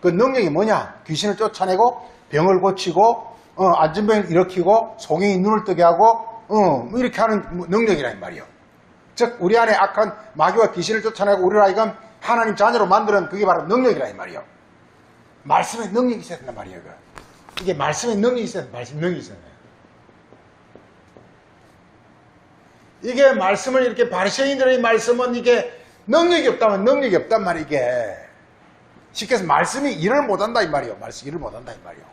그 능력이 뭐냐? 귀신을 쫓아내고 병을 고치고 안전병을 일으키고 송영이 눈을 뜨게 하고 뭐 이렇게 하는 능력이란 말이요. 즉 우리 안에 악한 마귀와 귀신을 쫓아내고 우리를 하여금 하나님 자녀로 만드는 그게 바로 능력이란 말이요. 말씀의 능력이 있어야 된단 말이에요. 이게 말씀의 능력이 있어야 된다. 말씀 능력이 있어야 돼요. 이게 말씀을 이렇게 바리새인들의 말씀은 이게 능력이 없다면 능력이 없단 말이에요. 이게 쉽게 해서 말씀이 일을 못한다 이 말이에요. 말씀이 일을 못한다 이 말이에요.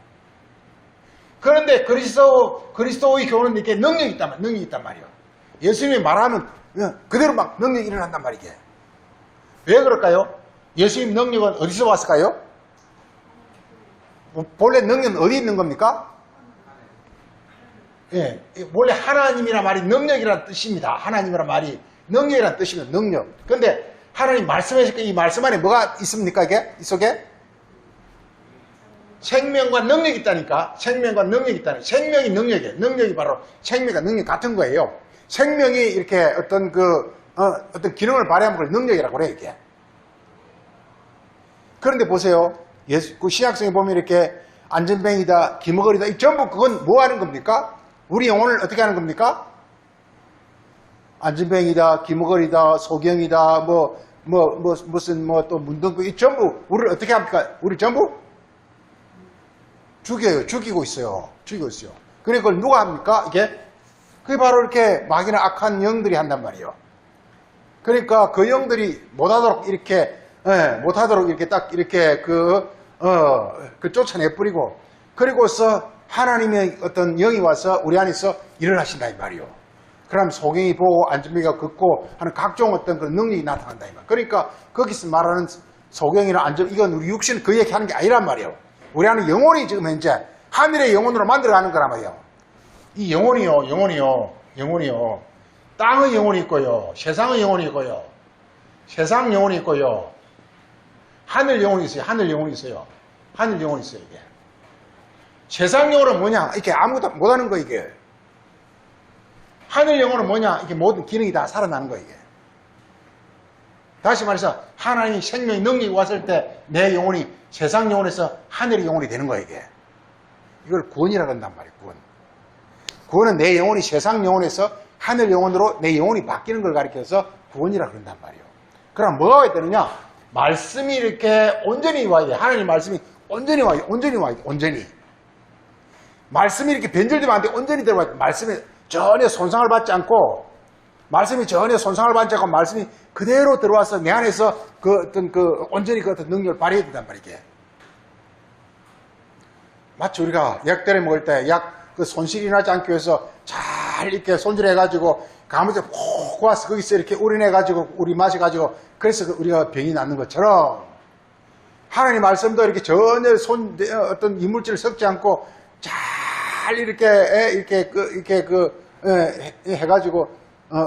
그런데 그리스도의 교훈은 이렇게 능력이 있단 말이에요. 예수님이 말하면 그대로 막 능력이 일어난단 말이에요. 왜 그럴까요? 예수님 능력은 어디서 왔을까요? 본래 능력은 어디 있는 겁니까? 예, 원래 하나님이란 말이 능력이라는 뜻입니다. 하나님이란 말이 능력이라는 뜻이면 능력. 그런데 하나님 말씀하실 때 이 말씀 안에 뭐가 있습니까? 이게? 이 속에? 생명과 능력이 있다니까. 생명과 능력이 있다니까. 생명이 능력이에요. 능력이 바로 생명과 능력 같은 거예요. 생명이 이렇게 어떤 어떤 기능을 발휘하면 그걸 능력이라고 그래요, 이게. 그런데 보세요. 그 신약성에 보면 이렇게 안전뱅이다, 기머거리다, 이 전부 그건 뭐 하는 겁니까? 우리 영혼을 어떻게 하는 겁니까? 안전뱅이다, 기머거리다, 소경이다, 무슨 또 문둥구, 이 전부 우리를 어떻게 합니까? 우리 전부 죽여요. 죽이고 있어요. 죽이고 있어요. 그래 그걸 누가 합니까? 그게 바로 이렇게 마귀나 악한 영들이 한단 말이에요. 그러니까 그 영들이 못하도록 이렇게 딱 이렇게 쫓아내버리고, 그리고서 하나님의 어떤 영이 와서 우리 안에서 일을 하신다 이 말이요. 그럼 소경이 보고 안전뱅이가 걷고 하는 각종 어떤 그런 능력이 나타난다 이 말. 그러니까 거기서 말하는 소경이나 이건 우리 육신은 그 얘기하는 게 아니란 말이에요. 우리 안에 영혼이 지금 현재 하늘의 영혼으로 만들어가는 거란 말이에요. 이 영혼이요. 땅의 영혼이 있고요. 세상의 영혼이 있고요. 세상 영혼이 있고요. 하늘 영혼이 있어요. 하늘 영혼이 있어요. 이게. 세상 영혼은 뭐냐? 이렇게 아무것도 못하는 거 이게. 하늘 영혼은 뭐냐? 이게 모든 기능이 다 살아나는 거 이게. 다시 말해서 하나님이 생명의 능력이 왔을 때 내 영혼이 세상 영혼에서 하늘의 영혼이 되는 거야 이게. 이걸 구원이라고 한단 말이에요. 구원은 내 영혼이 세상 영혼에서 하늘 영혼으로 내 영혼이 바뀌는 걸 가리켜서 구원이라고 한단 말이에요. 그럼 뭐가 와야 되느냐? 말씀이 이렇게 온전히 와야 돼. 하나님 말씀이 온전히 와야 돼. 온전히. 말씀이 이렇게 변질되면 안 돼. 온전히 들어와야 돼. 말씀이 전혀 손상을 받지 않고, 말씀이 그대로 들어와서 내 안에서 온전히 그 어떤 능력을 발휘해야 된단 말이게. 마치 우리가 약 때려 먹을 때 그 손실이 나지 않기 위해서 잘 이렇게 손질해가지고 가무에 푹 와서 거기서 이렇게 우려내가지고 우리 마셔가지고 그래서 우리가 병이 낫는 것처럼 하나님 말씀도 이렇게 전혀 어떤 이물질을 섞지 않고 잘 이렇게 해가지고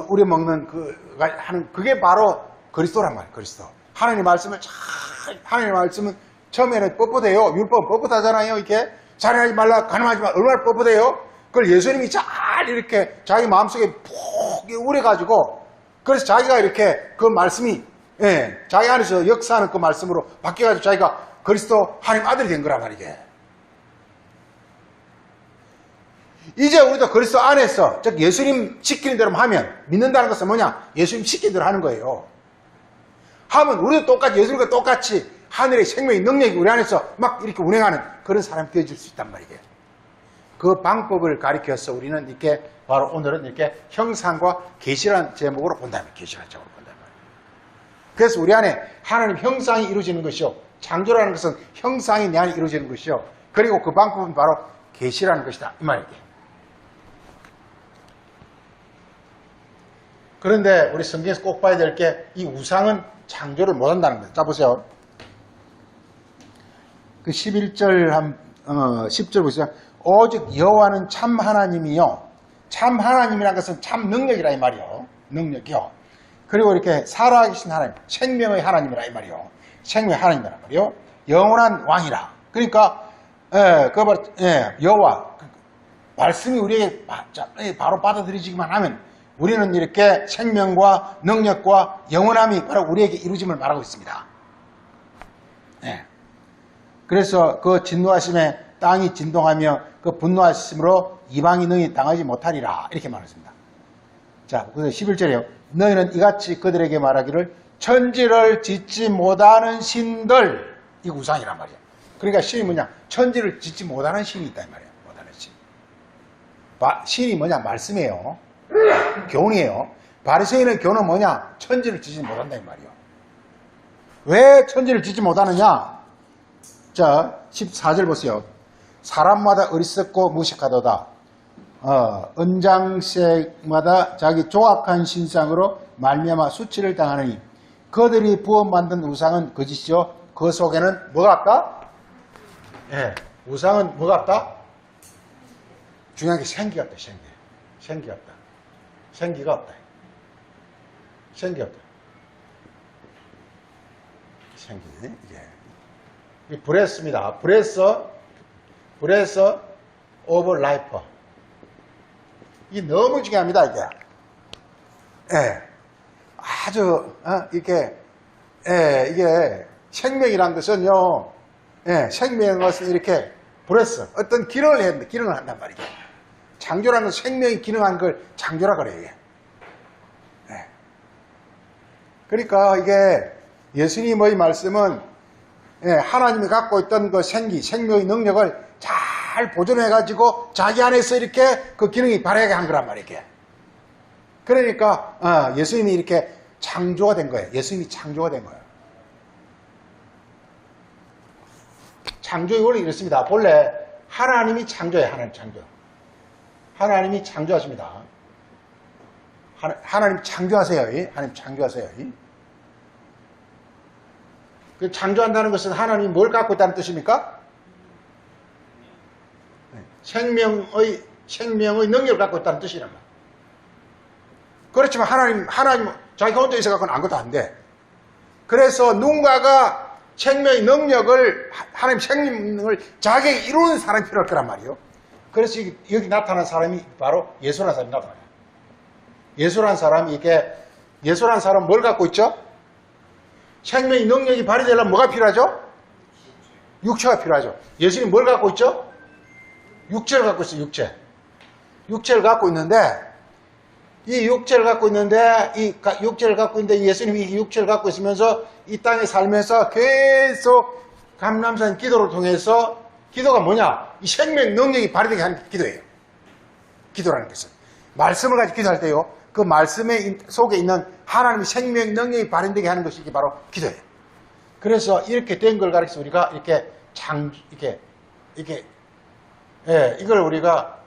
우리 먹는 하는 그게 바로 그리스도란 말이에요. 그리스도. 하나님 말씀은 처음에는 뻣뻣해요. 율법은 뻣뻣하잖아요. 이렇게 자랑하지 말라, 가늠하지 말라. 얼마나 뻣뻣해요? 그걸 예수님이 잘 이렇게 자기 마음속에 푹 우려가지고, 그래서 자기가 이렇게 그 말씀이 자기 안에서 역사하는 그 말씀으로 바뀌어가지고 자기가 그리스도 하나님 아들이 된 거란 말이게. 이제 우리도 그리스도 안에서, 즉 예수님 시키는 대로 하면, 믿는다는 것은 뭐냐? 예수님 시키는 대로 하는 거예요. 하면 우리도 똑같이, 예수님과 똑같이 하늘의 생명의 능력이 우리 안에서 막 이렇게 운행하는 그런 사람이 되어줄 수 있단 말이에요. 그 방법을 가리켜서 우리는 이렇게 바로 오늘은 이렇게 형상과 계시라는 제목으로 본다면, 계시라는 제목으로 본다면. 그래서 우리 안에 하나님 형상이 이루어지는 것이요. 창조라는 것은 형상이 내 안에 이루어지는 것이요. 그리고 그 방법은 바로 계시라는 것이다. 이 말이에요. 그런데 우리 성경에서 꼭 봐야 될 게 이 우상은 창조를 못한다는 거예요. 자 보세요. 그 11절 10절 보세요. 오직 여호와는 참 하나님이요. 참 하나님이라는 것은 참 능력이라 이 말이요. 능력이요. 그리고 이렇게 살아계신 하나님, 생명의 하나님이라 이 말이요. 생명의 하나님이라 말이요. 영원한 왕이라. 그러니까 여호와 말씀이 우리에게 바로 받아들이지만 하면 우리는 이렇게 생명과 능력과 영원함이 바로 우리에게 이루어짐을 말하고 있습니다. 그래서 그 진노하심에 땅이 진동하며 그 분노하심으로 이방이 너희 당하지 못하리라. 이렇게 말했습니다. 자, 그래서 11절에요. 너희는 이같이 그들에게 말하기를 천지를 짓지 못하는 신들. 이 우상이란 말이야. 그러니까 신이 뭐냐? 천지를 짓지 못하는 신이 있다 이 말이야. 못하는 신. 신이 뭐냐? 말씀이에요. 교훈이에요. 바리새인의 교훈은 뭐냐? 천지를 짓지 못한다 이 말이에요. 왜 천지를 짓지 못하느냐? 자, 14절 보세요. 사람마다 어리석고 무식하도다. 은장색마다 자기 조악한 신상으로 말미암아 수치를 당하느니 그들이 부어 만든 우상은 거짓이요 그 속에는 뭐가 없다? 예, 우상은 뭐가 없다? 중요한 게 생기가 없다. 생기가 없다. 생기가 없다. 생기가 없다. 생기 이게 브레스입니다. 브레스 오브 라이프. 이게 너무 중요합니다. 이게. 예. 아주 이게 생명이란 것은요. 예, 생명인 것은 이렇게 브레스 어떤 기능을 한단 말이죠. 창조라는 것은 생명이 기능한 걸 창조라 그래요. 이게. 예. 그러니까 이게 예수님의 말씀은 하나님이 갖고 있던 그 생명의 능력을 잘 보존해가지고 자기 안에서 이렇게 그 기능이 발휘하게 한 거란 말이에요. 그러니까 예수님이 이렇게 창조가 된 거예요. 예수님이 창조가 된 거예요. 창조의 원리 이렇습니다. 본래 하나님이 창조예요. 하나님이 창조하십니다. 하나님 창조하세요. 하나님 창조하세요. 그 창조한다는 것은 하나님이 뭘 갖고 있다는 뜻입니까? 생명의 능력을 갖고 있다는 뜻이란 말이에요. 그렇지만 하나님 자기가 혼자 있어 갖고는 아무것도 안 돼. 그래서 누군가가 생명의 능력을 하나님 생명을 자기에게 이루는 사람이 필요할 거란 말이에요. 그래서 여기 나타난 사람이 바로 예수라는 사람이 나타나요. 예수라는 사람이 예수라는 사람은 뭘 갖고 있죠? 생명의 능력이 발휘되려면 뭐가 필요하죠? 육체가 필요하죠. 예수님이 뭘 갖고 있죠? 육체를 갖고 있어요. 육체를 갖고 있는데 이 육체를 갖고 있는데 예수님이 이 육체를 갖고 있으면서 이 땅에 살면서 계속 감람산 기도를 통해서 기도가 뭐냐? 이 생명 능력이 발휘되게 하는 게 기도예요. 기도라는 것은 말씀을 가지고 기도할 때요. 그 말씀 속에 있는 하나님의 생명 능력이 발휘되게 하는 것이 바로 기도예요. 그래서 이렇게 된 걸 가르쳐서 우리가 이걸 우리가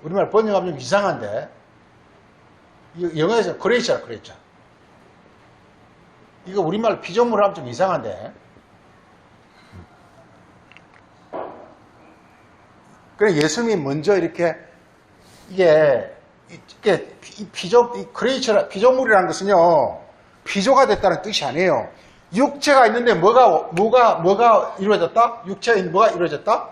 우리말 번역하면 좀 이상한데 영어에서 그레이처라 그랬죠. 이거 우리말 피조물로 하면 좀 이상한데. 그래 예수님이 먼저 이렇게 피조물이라는 것은요 피조가 됐다는 뜻이 아니에요. 육체가 있는데 뭐가 이루어졌다? 육체가 있는데 뭐가 이루어졌다?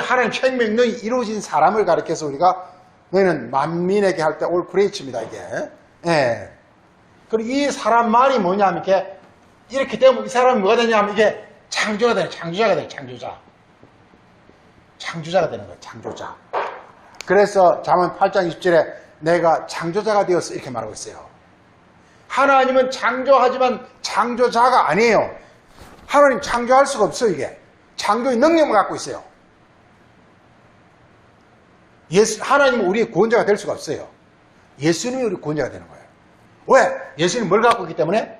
하나님 생명력이 이루어진 사람을 가리켜서 우리가 너희는 만민에게 할 때 올 그레이츠입니다 이게. 예. 그리고 이 사람만이 뭐냐면 이렇게 되면 이 사람이 뭐가 되냐면 이게 창조가 되는 창조자가 되는 창조자가 되는 거예요. 창조자. 그래서 잠언 8장 20절에 내가 창조자가 되었어 이렇게 말하고 있어요. 하나님은 창조하지만 창조자가 아니에요. 하나님 창조할 수가 없어요. 이게 창조의 능력을 갖고 있어요. 하나님은 우리의 구원자가 될 수가 없어요. 예수님이 우리 구원자가 되는 거예요. 왜? 예수님이 뭘 갖고 있기 때문에?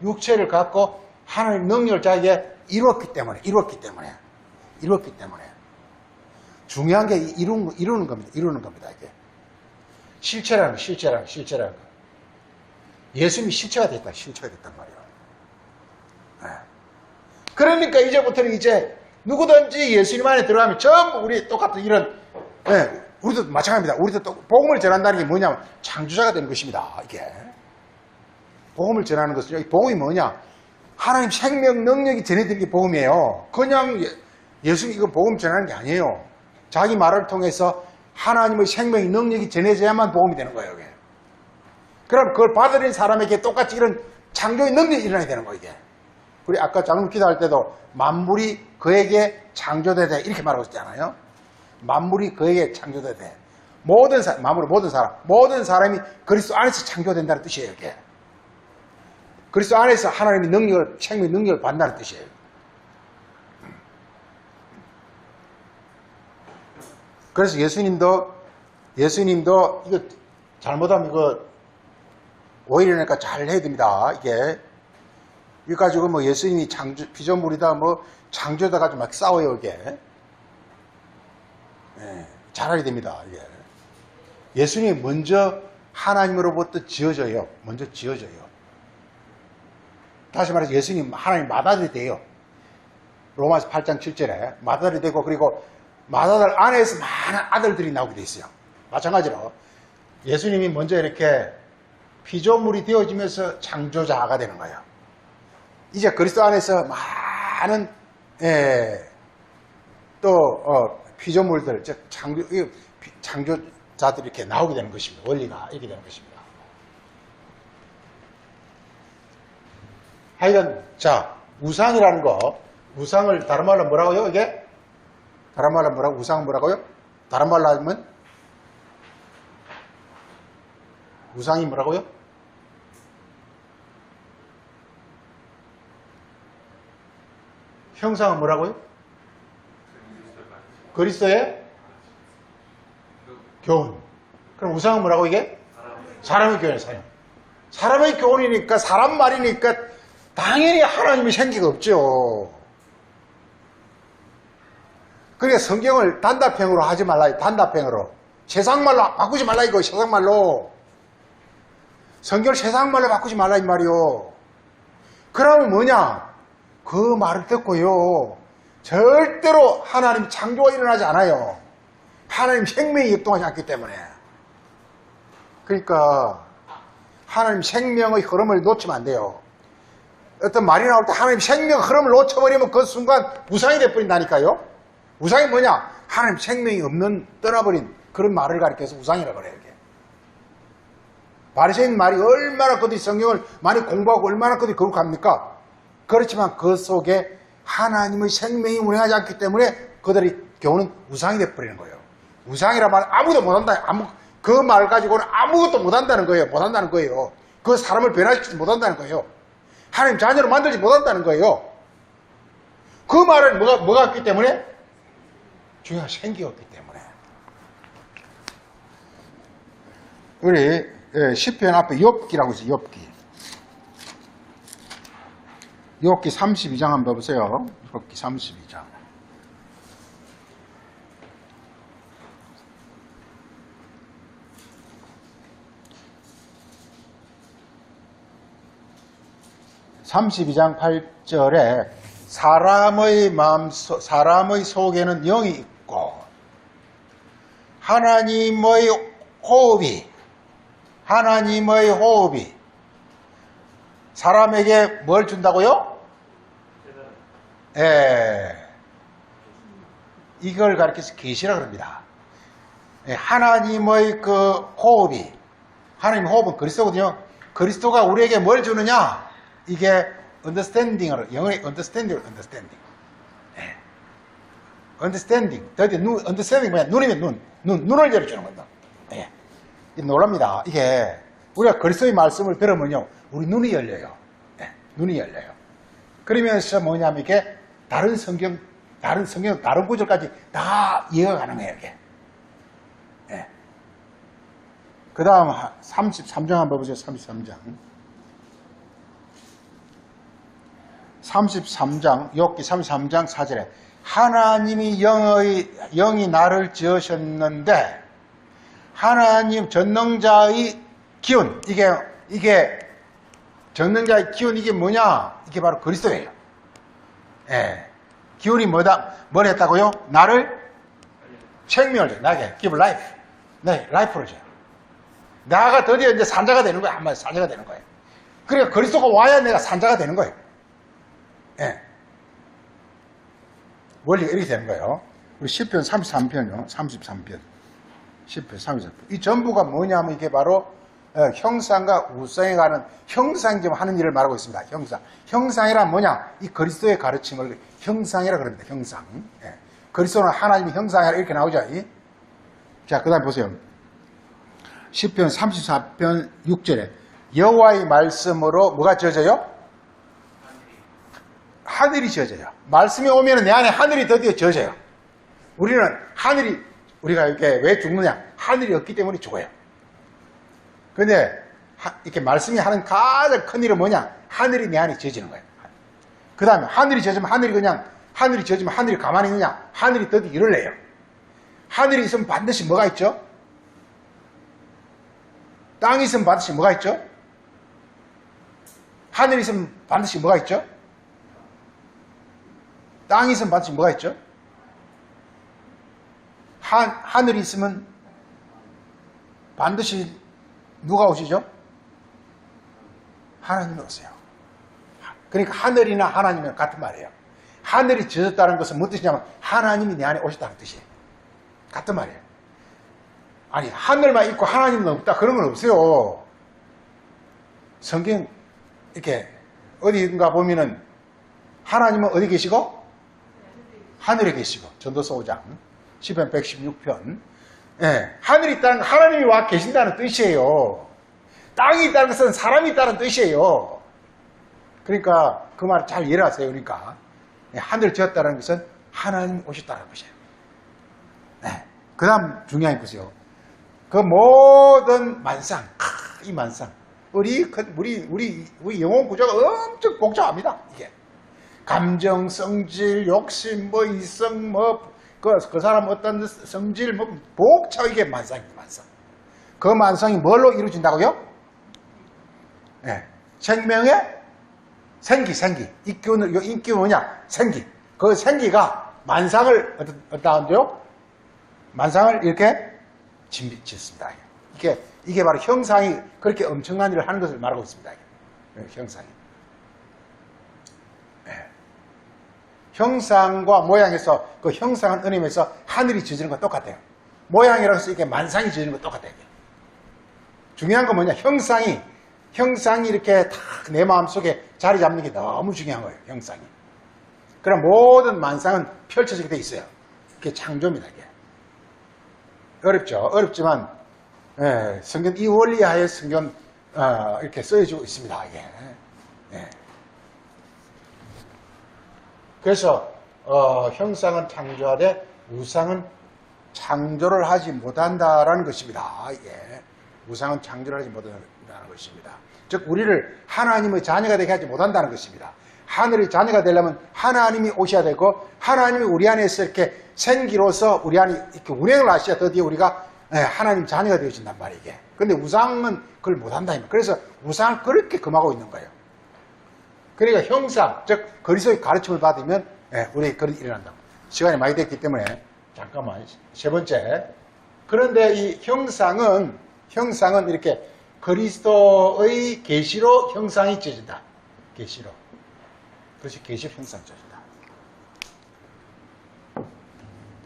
육체를 갖고 하나님 능력을 자기에게 이루었기 때문에. 중요한 게 이루는 겁니다. 이게. 실체라는 거. 예수님이 실체가 됐단 말이에요. 네. 그러니까 이제부터는 누구든지 예수님 안에 들어가면 전부 우리 똑같은 이런 우리도 마찬가지입니다. 우리도 또 복음을 전한다는 게 뭐냐면 창조자가 되는 것입니다. 이게 복음을 전하는 것은 복음이 뭐냐? 하나님 생명 능력이 전해드린 게 복음이에요. 그냥 예수님 이거 복음 전하는 게 아니에요. 자기 말을 통해서 하나님의 생명의 능력이 전해져야만 복음이 되는 거예요. 이게. 그럼 그걸 받아들인 사람에게 똑같이 이런 창조의 능력이 일어나야 되는 거예요. 이게. 우리 아까 장로 기도할 때도 만물이 그에게 창조되되 이렇게 말하고 있잖아요. 만물이 그에게 창조되되 모든 사람, 모든 사람이 그리스도 안에서 창조된다는 뜻이에요. 이게. 그리스도 안에서 하나님의 능력을, 생명의 능력을 받는다는 뜻이에요. 그래서 예수님도 이거 잘못하면 이거 오히려니까 잘 해야 됩니다. 이게 가지고 뭐 예수님이 피조물이다 뭐 창조다 가지고 막 싸워요. 이게 잘해야 됩니다. 이게 예수님이 먼저 하나님으로부터 지어져요. 먼저 지어져요. 다시 말해서 예수님 하나님 맏아들이 돼요. 로마서 8장 7절에 맏아들이 되고 그리고 맏아들 안에서 많은 아들들이 나오게 돼 있어요. 마찬가지로 예수님이 먼저 이렇게 피조물이 되어지면서 창조자가 되는 거예요. 이제 그리스도 안에서 많은 피조물들, 즉 창조자들이 이렇게 나오게 되는 것입니다. 원리가 이렇게 되는 것입니다. 하여간 자 우상이라는 거, 우상을 다른 말로 뭐라고요? 이게 다른 말로 뭐라고? 우상은 뭐라고요? 다른 말로 하면 우상이 뭐라고요? 형상은 뭐라고요? 그리스도의 교훈. 그럼 우상은 뭐라고 이게? 사람의 교훈이에요. 사람의 교훈이니까 사람 말이니까 당연히 하나님의 생기가 없죠. 그러니까 성경을 단답형으로 하지 말라. 단답형으로. 세상말로 바꾸지 말라 이거. 세상말로. 성경을 세상말로 바꾸지 말라 이 말이요. 그러면 뭐냐? 그 말을 듣고요. 절대로 하나님 창조가 일어나지 않아요. 하나님 생명이 역동하지 않기 때문에. 그러니까 하나님 생명의 흐름을 놓치면 안 돼요. 어떤 말이 나올 때 하나님 생명 흐름을 놓쳐버리면 그 순간 우상이 돼버린다니까요. 우상이 뭐냐? 하나님 생명이 없는 떠나버린 그런 말을 가리켜서 우상이라고 그래요. 이게. 바리새인 말이 얼마나 그들이 성경을 많이 공부하고 얼마나 그들이 거룩합니까? 그렇지만 그 속에 하나님의 생명이 운행하지 않기 때문에 그들의 교훈은 우상이 돼버리는 거예요. 우상이란 말 아무도 못한다. 그 말 가지고는 아무것도 못한다는 거예요. 못한다는 거예요. 그 사람을 변화시키지 못한다는 거예요. 하나님 자녀로 만들지 못한다는 거예요. 그 말은 뭐가 없기 때문에? 중요한 생기가 없기 때문에. 우리 시편 앞에 욥기라고 있어요. 욥기 32장 한번 봐보세요. 욥기 32장. (32장 8절에) 사람의 속에는 영이 있고 하나님의 호흡이 사람에게 뭘 준다고요? 이걸 가리켜서 계시라고 합니다. 하나님의 그 호흡이, 하나님의 호흡은 그리스도거든요. 그리스도가 우리에게 뭘 주느냐? 이게 understanding으로, 영어의 understanding. understanding. understanding 뭐야? 눈이면 눈을 열어주는 겁니다. 놀랍니다. 이게 우리가 그리스도의 말씀을 들으면요, 우리 눈이 열려요. 눈이 열려요. 그러면서 뭐냐면 이게 다른 성경, 다른 구절까지 다 이해가 가능해요. 이게. 그 다음 33장 한번 보세요. 33장, 욥기 33장 4절에 하나님이 영이 나를 지으셨는데 하나님 전능자의 기운, 이게 전능자의 기운, 이게 뭐냐? 이게 바로 그리스도예요. 기운이 뭘 했다고요? 나를 생명을 줘요. 나에게 give life. 네, life를 줘요. 나가 드디어 이제 산자가 되는 거예요. 한마디로 산자가 되는 거예요. 그러니까 그리스도가 와야 내가 산자가 되는 거예요. 원리가 이렇게 되는 거예요. 우리 시편 33편이요. 33편. 시편 33편. 이 전부가 뭐냐면 이게 바로 형상과 우상에 관한 형상이 지금 하는 일을 말하고 있습니다. 형상. 형상이란 뭐냐? 이 그리스도의 가르침을 형상이라 그럽니다. 형상. 예. 그리스도는 하나님의 형상이라 이렇게 나오죠. 자, 그 다음에 보세요. 시편 34편 6절에 여호와의 말씀으로 뭐가 지어져요? 하늘이 지어져요. 말씀이 오면 내 안에 하늘이 드디어 지어져요. 우리는 하늘이, 우리가 이렇게 왜 죽느냐? 하늘이 없기 때문에 죽어요. 근데 이렇게 말씀이 하는 가장 큰 일은 뭐냐? 하늘이 내 안에 지어지는 거예요. 그 다음에 하늘이 지어지면 하늘이 지어지면 하늘이 가만히 있느냐? 하늘이 드디어 일을 내요. 하늘이 있으면 반드시 뭐가 있죠? 땅이 있으면 반드시 뭐가 있죠? 하늘이 있으면 반드시 뭐가 있죠? 땅이 있으면 반드시 뭐가 있죠? 하늘이 있으면 반드시 누가 오시죠? 하나님이 오세요. 그러니까 하늘이나 하나님은 같은 말이에요. 하늘이 지어졌다는 것은 무슨 뜻이냐면 하나님이 내 안에 오셨다는 뜻이에요. 같은 말이에요. 아니, 하늘만 있고 하나님은 없다, 그런 건 없어요. 성경 이렇게 어디인가 보면은 하나님은 어디 계시고? 하늘에 계시고. 전도서 5장 시편 116편. 예, 하늘이 있다는 건 하나님이 와 계신다는 뜻이에요. 땅이 있다는 것은 사람이 있다는 뜻이에요. 그러니까 그 말 잘 이해하세요. 그러니까 하늘을 지었다는 것은 하나님 오셨다는 것이에요. 네. 그 다음 중요한 게 보세요. 그 모든 만상, 이 만상, 우리 영혼 구조가 엄청 복잡합니다. 이게 감정, 성질, 욕심, 뭐 이성, 그 사람 어떤 성질, 복잡하게 만상입니다. 만상. 그 만상이 뭘로 이루어진다고요? 네. 생명의 생기. 이 기운은 뭐냐? 생기. 그 생기가 만상을 어떠한데요? 만상을 이렇게 짓습니다. 이게 바로 형상이 그렇게 엄청난 일을 하는 것을 말하고 있습니다. 형상이. 네. 형상과 모양에서 그 형상은 은임에서 하늘이 지어지는 건 똑같아요. 모양이라고 해서 이렇게 만상이 지어지는 건 똑같아요. 중요한 건 뭐냐? 형상이 이렇게 딱 내 마음속에 자리 잡는 게 너무 중요한 거예요. 형상이. 그럼 모든 만상은 펼쳐지게 돼 있어요. 그게 창조입니다. 이게. 어렵죠. 어렵지만 성경 이 원리하에 성경 이렇게 쓰여지고 있습니다. 이게. 예. 그래서 형상은 창조하되 우상은 창조를 하지 못한다라는 것입니다. 예. 우상은 창조를 하지 못한다는 것입니다. 즉 우리를 하나님의 자녀가 되게 하지 못한다는 것입니다. 하늘의 자녀가 되려면 하나님이 오셔야 되고 하나님이 우리 안에서 이렇게 생기로서 우리 안에 이렇게 운행을 하셔야 드디어 우리가 하나님 자녀가 되어진단 말이에요. 이게. 근데 우상은 그걸 못한다. 그래서 우상을 그렇게 금하고 있는 거예요. 그러니까 형상, 즉 그리스도의 가르침을 받으면 우리에게 그런 일이 일어난다. 시간이 많이 됐기 때문에 잠깐만 세 번째. 그런데 이 형상은 이렇게 그리스도의 계시로 형상이 지어진다. 계시로. 그것이 계시로 형상이 지어진다.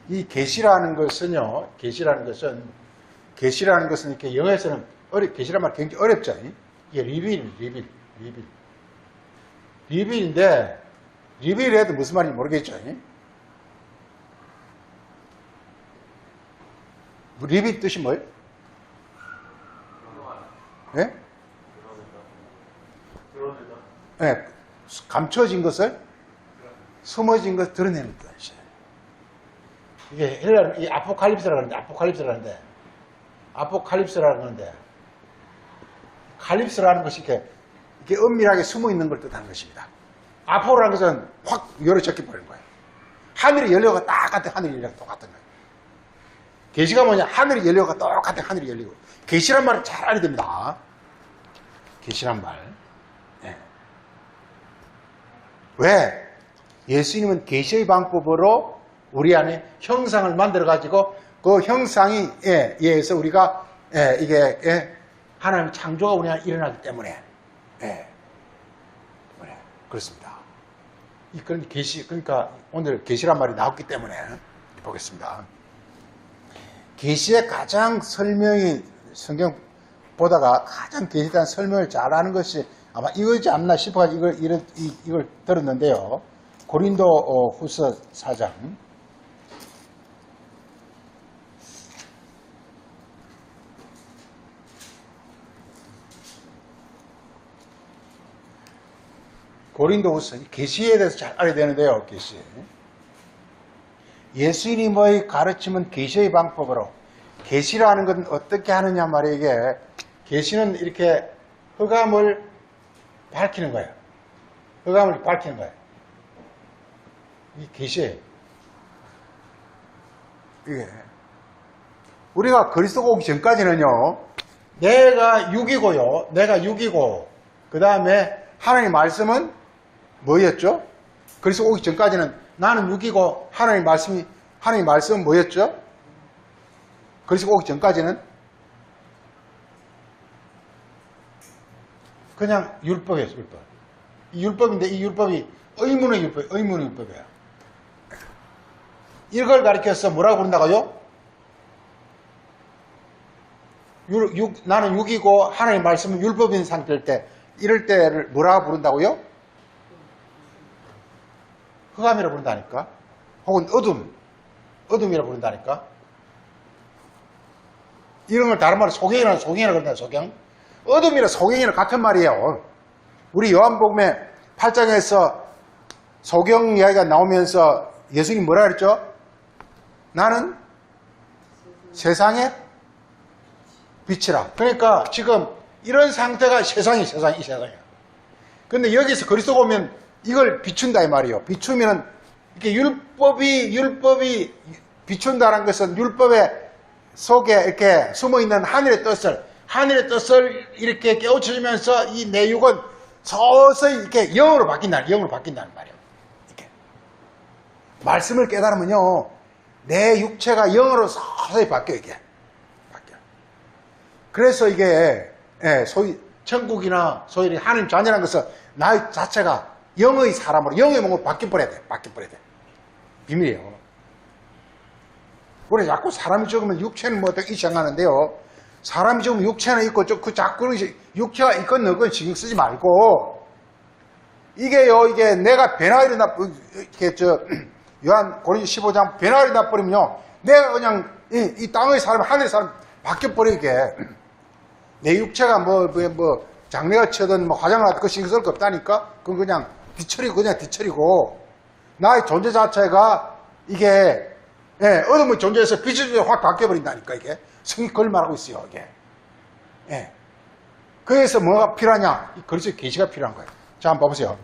이 계시라는 것은요. 계시라는 것은 이렇게 영어에서는 계시란 말 굉장히 어렵죠. 이게 리빌인데 리빌해도 무슨 말인지 모르겠죠. 리빌 뜻이 뭐예요? 예? 네, 감춰진 것을 숨어진 것을 드러내는 뜻이에요. 이게 헬라는 이 아포칼립스라고 하는데 칼립스라는 것이 이렇게 은밀하게 숨어 있는 걸 뜻하는 것입니다. 아포라는 것은 확 열어젖혀 버리는 거예요. 하늘이 열려가 똑같은 하늘이 열려가 똑같은 거예요. 계시가 뭐냐? 하늘이 열려가 똑같은 하늘이 열리고. 계시란 말을 잘 알아야 됩니다. 계시란 말. 네. 왜? 예수님은 계시의 방법으로 우리 안에 형상을 만들어 가지고 그 형상에 의해서 우리가 이게 하나님의 창조가 우리 안에 일어나기 때문에 그렇습니다. 그런 계시, 그러니까 오늘 계시란 말이 나왔기 때문에 보겠습니다. 계시의 가장 설명이 성경 보다가 가장 계시에 대한 설명을 잘하는 것이 아마 이거지 않나 싶어가지고 이걸 들었는데요. 고린도 후서 4장. 고린도 후서, 계시에 대해서 잘 알아야 되는데요. 계시. 예수님의 가르침은 계시의 방법으로, 계시라는 건 어떻게 하느냐 말이에요. 이게 계시는 이렇게 흑암을 밝히는 거예요. 흑암을 밝히는 거예요. 이게 계시예요. 이게 우리가 그리스도가 오기 전까지는요, 내가 육이고요, 그 다음에 하나님 말씀은 뭐였죠? 그리스도 오기 전까지는 나는 육이고 하나님 말씀은 뭐였죠? 그리스도 오기 전까지는 그냥 율법이었어요. 율법. 이 율법인데 이 율법이 의문의 율법이에요. 이걸 가리켜서 뭐라고 부른다고요? 나는 육이고 하나님 말씀은 율법인 상태일 때, 이럴 때를 뭐라고 부른다고요? 흑암이라고 부른다니까? 혹은 어둠이라고 부른다니까? 이런 걸 다른 말로 소경이라고 그런다, 소경. 어둠이랑 소경이랑 같은 말이에요. 우리 요한복음의 8장에서 소경 이야기가 나오면서 예수님이 뭐라 그랬죠? 나는 세상의 빛이라. 그러니까 지금 이런 상태가 이 세상이야. 근데 여기서 그리스도가 오면 이걸 비춘다 이 말이에요. 비추면은 이렇게 율법이 비춘다는 것은 율법의 속에 이렇게 숨어 있는 하늘의 뜻을 이렇게 깨우쳐주면서 이 내육은 서서히 이렇게 영으로 바뀐다는 말이에요. 이렇게 말씀을 깨달으면요, 내 육체가 영으로 서서히 바뀌어요. 이게 바뀌어. 그래서 이게 소위 천국이나 소위 하나님 자녀라는 것은 나 자체가 영의 사람으로, 영의 몸으로 바뀌어버려야 돼. 비밀이에요. 우리 자꾸 사람이 죽으면 육체는 뭐 어떻게 생각하는데요. 사람이 죽으면 육체는 있고, 자꾸 육체가 있건 없건 신경 쓰지 말고, 이게 내가 변화를 요한 고린도 15장 변화를 나버리면요, 내가 그냥 이 땅의 사람, 하늘의 사람 바뀌어버리게. 내 육체가 장래가 치든 화장을 하든 그 신경 쓸 거 없다니까? 그건 그냥 뒤처리고, 나의 존재 자체가 이게, 어둠의 존재에서 빛의 존재에 확 바뀌어버린다니까, 이게. 성이 그걸 말하고 있어요, 이게. 그래서 뭐가 필요하냐? 그래서 계시가 필요한 거예요. 자, 한번 봐보세요.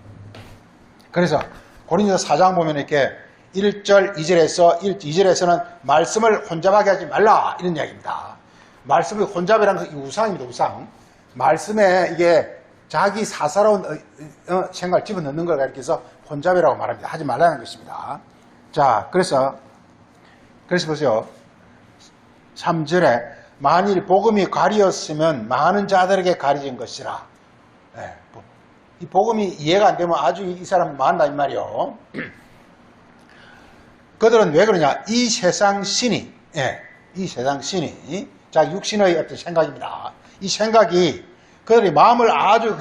그래서, 고린도서 4장 보면 이렇게 1절, 2절에서는 말씀을 혼잡하게 하지 말라, 이런 이야기입니다. 말씀을 혼잡이라는 건 우상입니다, 우상. 말씀에 이게 자기 사사로운 생각을 집어넣는 걸 가리켜서 혼잡이라고 말합니다. 하지 말라는 것입니다. 자, 그래서 보세요. 3절에 만일 복음이 가리었으면 많은 자들에게 가려진 것이라. 이 복음이 이해가 안 되면 아주 이 사람 망한다 이 말이요. 그들은 왜 그러냐? 이 세상 신이 자, 육신의 어떤 생각입니다. 이 생각이 그들이 마음을 아주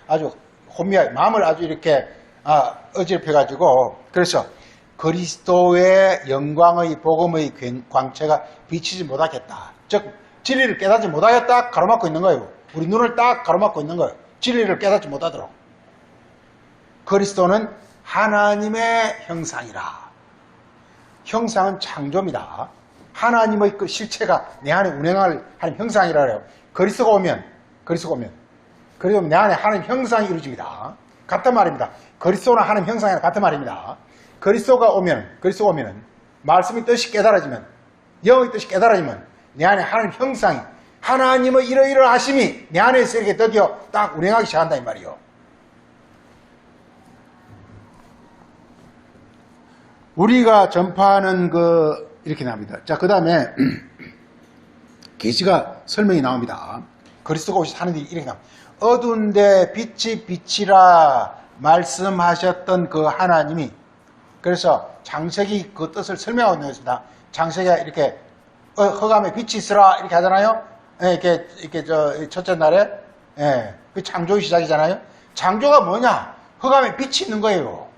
아주 혼미하게 마음을 아주 이렇게 어지럽혀가지고, 그래서 그리스도의 영광의 복음의 광채가 비치지 못하겠다. 즉 진리를 깨닫지 못하겠다 가로막고 있는 거예요. 우리 눈을 딱 가로막고 있는 거예요. 진리를 깨닫지 못하도록. 그리스도는 하나님의 형상이라. 형상은 창조입니다. 하나님의 그 실체가 내 안에 운행을 하는 형상이라 그래요. 그리스도가 오면 내 안에 하나님 형상이 이루어집니다. 같은 말입니다. 그리스도나 하나님 형상이랑 같은 말입니다. 그리스도가 오면 말씀의 뜻이 깨달아지면, 영의 뜻이 깨달아지면 내 안에 하나님 형상이, 하나님의 이러이러하심이 내 안에서 이렇게 드디어 딱 운행하기 시작한다 이 말이요. 우리가 전파하는 이렇게 나옵니다. 자, 그 다음에 계시가 설명이 나옵니다. 그리스도가 오셔서 하는 일이 이렇게 나옵니다. 어두운데 빛이 빛이라 말씀하셨던 그 하나님이, 그래서 창세기 그 뜻을 설명하고 있는 것입니다. 창세기가 이렇게 흑암에 빛이 있으라 이렇게 하잖아요. 이렇게 첫째 날에, 그 창조의 시작이잖아요. 창조가 뭐냐? 흑암에 빛이 있는 거예요.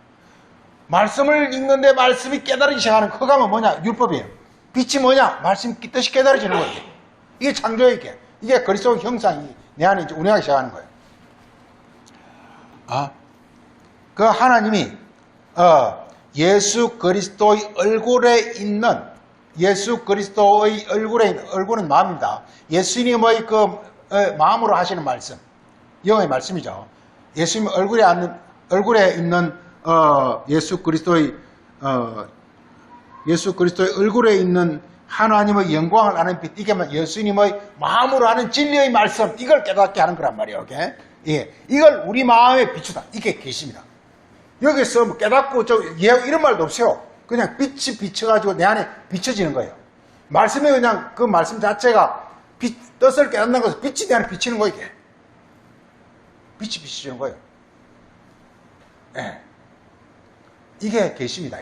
말씀을 읽는데 말씀이 깨달아지기 시작하는 흑암은 뭐냐? 율법이에요. 빛이 뭐냐? 말씀이 뜻이 깨달아지는 거예요. 이게 창조의 이게 그리스도의 형상이 내 안에 이제 운행하기 시작하는 거예요. 그 하나님이, 예수 그리스도의 얼굴에 있는, 얼굴은 마음입니다. 예수님의 마음으로 하시는 말씀, 영의 말씀이죠. 예수님 얼굴에 있는, 예수 그리스도의 얼굴에 있는 하나님의 영광을 아는 빛, 이게 예수님의 마음으로 하는 진리의 말씀, 이걸 깨닫게 하는 거란 말이에요. 오케이? 예, 이걸 우리 마음에 비추다. 이게 계시입니다. 여기서 뭐 깨닫고 이런 말도 없어요. 그냥 빛이 비춰가지고 내 안에 비춰지는 거예요. 말씀에 그냥 그 말씀 자체가 뜻을 깨닫는 것은 빛이 내 안에 비치는 거예요. 빛이 비춰지는 거예요. 예. 이게 계시입니다.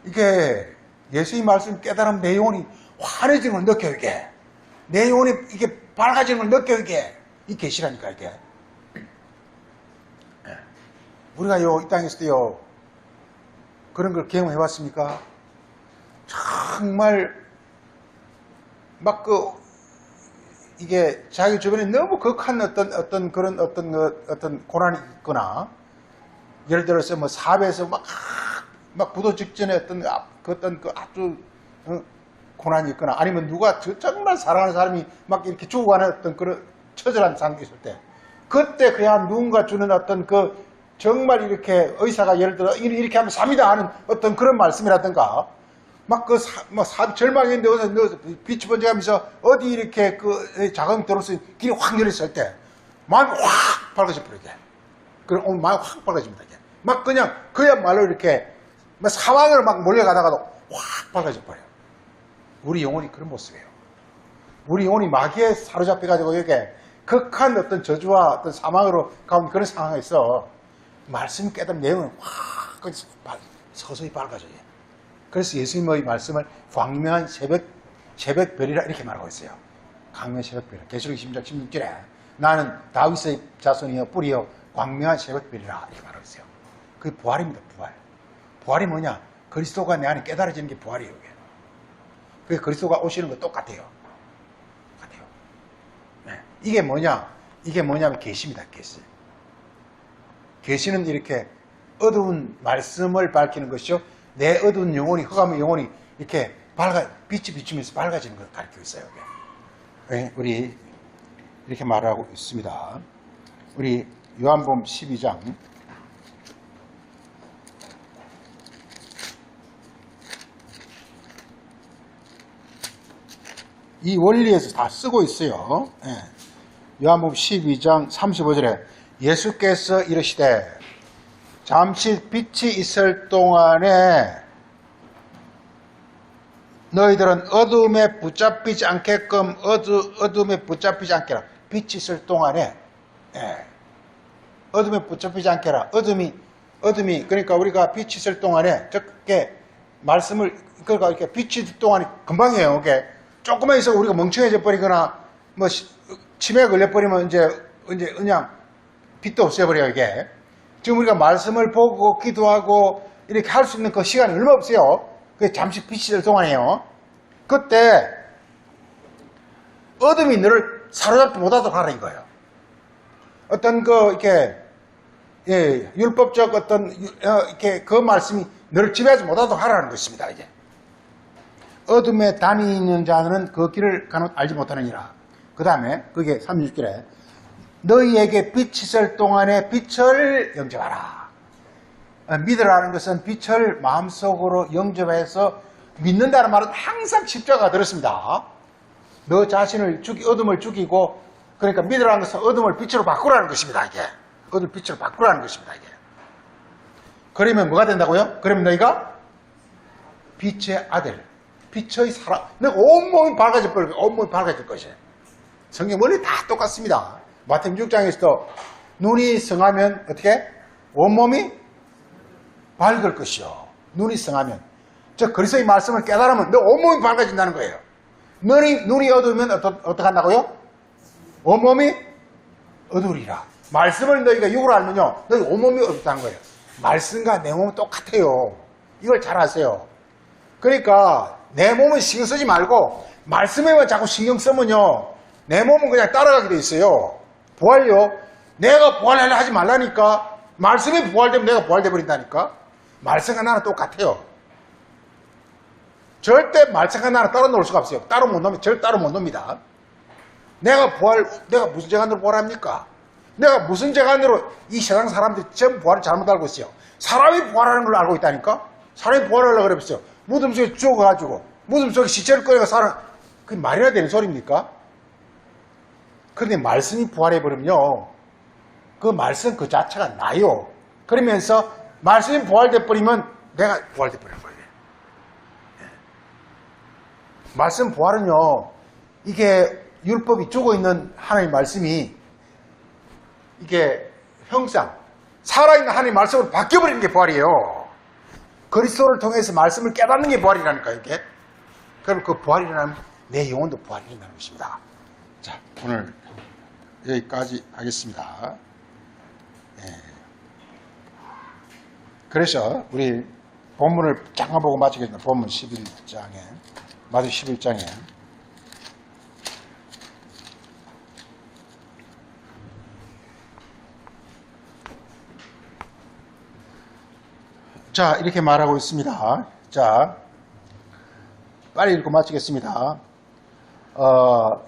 이게 예수의 말씀 깨달은 내 영혼이 환해지는 걸 느껴요. 내 영혼이 이게 밝아지는 걸 느껴요. 이 계시라니까. 우리가 이 땅에서도 그런 걸 경험해 봤습니까? 정말 이게 자기 주변에 너무 극한 어떤 고난이 있거나, 예를 들어서 뭐 사업에서 막 부도 직전에 아주 고난이 있거나, 아니면 누가 정말 사랑하는 사람이 막 이렇게 죽어가는 어떤 그런 처절한 상황이 있을 때, 그때 그냥 누군가 주는 정말 이렇게 의사가 예를 들어 이렇게 하면 삽니다 하는 어떤 그런 말씀이라든가, 절망인데 어디서 빛이 번져가면서 어디 이렇게 자궁 들어서 길이 확 열렸을 때 마음이 확 밝아져 버리게. 그럼 오늘 마음이 확 밝아집니다. 그냥 그야말로 이렇게 사방으로 막 몰려가다가도 확 밝아져 버려요. 우리 영혼이 그런 모습이에요. 우리 영혼이 마귀에 사로잡혀가지고 이렇게 극한 어떤 저주와 어떤 사망으로 가는 그런 상황에서 말씀 깨달은 내용은 확 서서히 밝아져요. 그래서 예수님의 말씀을 광명한 새벽별이라 이렇게 말하고 있어요. 광명한 새벽별. 계시록 10장 16절에 나는 다윗의 자손이여 뿌리여 광명한 새벽별이라 이렇게 말하고 있어요. 그게 부활입니다. 부활이 뭐냐? 그리스도가 내 안에 깨달아지는 게 부활이에요. 그게 그리스도가 오시는 거 똑같아요. 네. 이게 뭐냐면 계시입니다. 계시는 이렇게 어두운 말씀을 밝히는 것이요, 내 어두운 영혼이, 흑암의 영혼이 이렇게 빛이 비추면서 밝아지는 걸 가르치고 있어요. 네, 우리 이렇게 말하고 있습니다. 우리 요한복음 12장 이 원리에서 다 쓰고 있어요. 네. 요한복음 12장 35절에 예수께서 이르시되 잠시 빛이 있을 동안에 너희들은 어둠에 붙잡히지 않게끔 어둠에 붙잡히지 않게라. 빛이 있을 동안에 어둠에 붙잡히지 않게라. 어둠이 그러니까 우리가 빛이 있을 동안에 적게 말씀을 그러니까 이렇게 빛이 있을 동안이 금방이에요. 이게 조금만 있어 우리가 멍청해져 버리거나 뭐 치매에 걸려 버리면 이제 그냥 빛도 없애버려요. 이게 지금 우리가 말씀을 보고 기도하고 이렇게 할 수 있는 그 시간이 얼마 없어요. 그게 잠시 빛이 있을 동안이에요. 그때 어둠이 너를 사로잡지 못하도록 하라 이거예요. 어떤 이렇게 율법적 이렇게 그 말씀이 너를 지배하지 못하도록 하라는 것입니다. 이제 어둠에 다니는 자는 그 길을 알지 못하느니라. 그 다음에 그게 36절에 너희에게 빛이 있을 동안에 빛을 영접하라. 믿으라는 것은 빛을 마음속으로 영접해서 믿는다는 말은 항상 십자가가 들었습니다. 너 자신을 어둠을 죽이고, 그러니까 믿으라는 것은 어둠을 빛으로 바꾸라는 것입니다. 이게 어둠을 빛으로 바꾸라는 것입니다. 이게 그러면 뭐가 된다고요? 그러면 너희가 빛의 아들, 빛의 사람, 내가 온몸이 밝아질 거예요. 온몸이 밝아질 것이에요. 성경 원리 다 똑같습니다. 마태복음 6장에서도 눈이 성하면 어떻게? 온몸이 밝을 것이요. 눈이 성하면. 저 그리스도의 말씀을 깨달으면 너 온몸이 밝아진다는 거예요. 눈이 어두우면 어떡한다고요? 온몸이 어두우리라. 말씀을 너희가 육으로 알면요, 너희 온몸이 어둡다는 거예요. 말씀과 내 몸은 똑같아요. 이걸 잘 아세요. 그러니까 내 몸은 신경 쓰지 말고 말씀에만 자꾸 신경 쓰면요, 내 몸은 그냥 따라가게 돼 있어요. 부활요? 내가 부활하려 하지 말라니까. 말씀이 부활되면 내가 부활돼 버린다니까. 말씀과 나는 똑같아요. 절대 말씀과 나는 따로 놀 수가 없어요. 따로 못 놓으면 절대 따로 못 놉니다. 내가 무슨 재간으로 부활합니까? 내가 무슨 재간으로 이 세상 사람들이 전부 부활을 잘못 알고 있어요. 사람이 부활하는 걸 알고 있다니까? 사람이 부활하려고 그랬어요. 무덤 속에 죽어가지고, 무덤 속에 시체를 꺼내가 사람, 그게 말이나 되는 소리입니까? 그런데 말씀이 부활해버리면요, 그 말씀 그 자체가 나요. 그러면서 말씀이 부활돼버리면 내가 부활돼버리는 거예요. 말씀 부활은요, 이게 율법이 죽어있는 하나님의 말씀이 이게 형상, 살아있는 하나님의 말씀으로 바뀌어버리는 게 부활이에요. 그리스도를 통해서 말씀을 깨닫는 게 부활이라니까요, 이게. 그럼 그 부활이 일어나면 내 영혼도 부활이 일어나는 것입니다. 자, 오늘 여기까지 하겠습니다. 그래서 우리 본문을 잠깐 보고 마치겠습니다. 본문 11장에, 마주 11장에. 자, 이렇게 말하고 있습니다. 자, 빨리 읽고 마치겠습니다.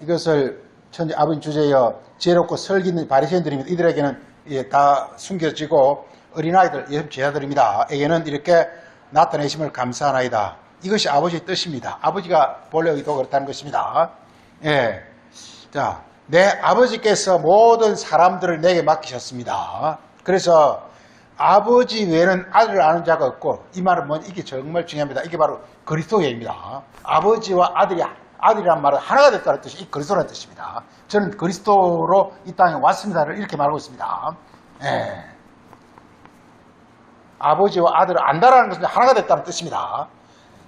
이것을 천지 아버지 주제여 지혜롭고 설기 있는 바리새인들입니다. 이들에게는 다 숨겨지고 어린아이들, 예수 제자들입니다. 에게는 이렇게 나타내심을 감사하나이다. 이것이 아버지의 뜻입니다. 아버지가 본래 의도가 그렇다는 것입니다. 예. 자, 내 아버지께서 모든 사람들을 내게 맡기셨습니다. 그래서 아버지 외에는 아들을 아는 자가 없고, 이 말은 뭐냐? 이게 정말 중요합니다. 이게 바로 그리스도예입니다. 아버지와 아들이란 말은 하나가 됐다는 뜻이 이 그리스도라는 뜻입니다. 저는 그리스도로 이 땅에 왔습니다를 이렇게 말하고 있습니다. 예. 아버지와 아들을 안다라는 것은 하나가 됐다는 뜻입니다.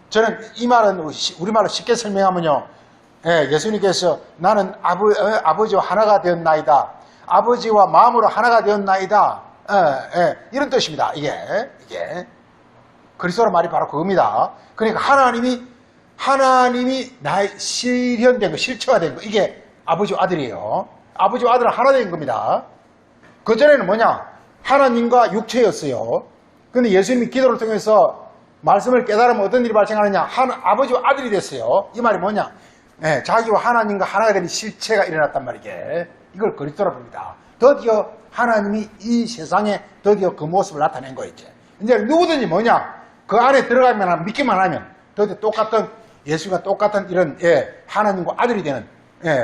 저는 이 말은 우리말로 쉽게 설명하면요, 예수님께서 나는 아버지와 하나가 되었나이다, 아버지와 마음으로 하나가 되었나이다, 이런 뜻입니다. 이게 그리스도의 말이 바로 그겁니다. 그러니까 하나님이 나의 실현된 거, 실체화된 거, 이게 아버지와 아들이에요. 아버지와 아들은 하나 된 겁니다. 그전에는 뭐냐? 하나님과 육체였어요. 근데 예수님이 기도를 통해서 말씀을 깨달으면 어떤 일이 발생하느냐? 아버지와 아들이 됐어요. 이 말이 뭐냐? 자기와 하나님과 하나가 되는 실체가 일어났단 말이게. 이걸 그리스도라 부릅니다. 드디어 하나님이 이 세상에 드디어 그 모습을 나타낸 거예요. 이제 누구든지 뭐냐? 그 안에 들어가면, 믿기만 하면 드디어 똑같은, 예수가 똑같은 이런, 하나님과 아들이 되는,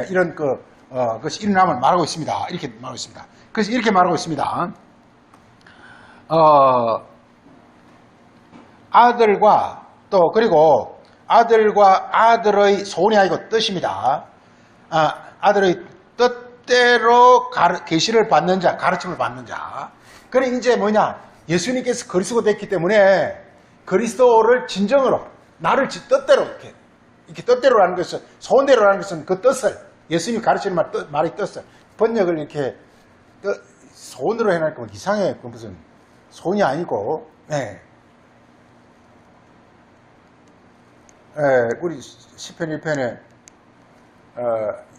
이런 그것이 일어남을 말하고 있습니다. 이렇게 말하고 있습니다. 그래서 이렇게 말하고 있습니다. 아들과 그리고 아들과 아들의 소원이 아니고 뜻입니다. 아들의 뜻대로 계시를 받는 자, 가르침을 받는 자. 그래, 이제 뭐냐? 예수님께서 그리스도가 됐기 때문에 그리스도를 진정으로, 나를 뜻대로, 이렇게 뜻대로라는 것은, 소원대로라는 것은 그 뜻을, 예수님이 가르치는 말의 뜻을, 번역을 이렇게, 소원으로 해놓으니까 이상해. 그 무슨, 소원이 아니고, 우리 시편 1편에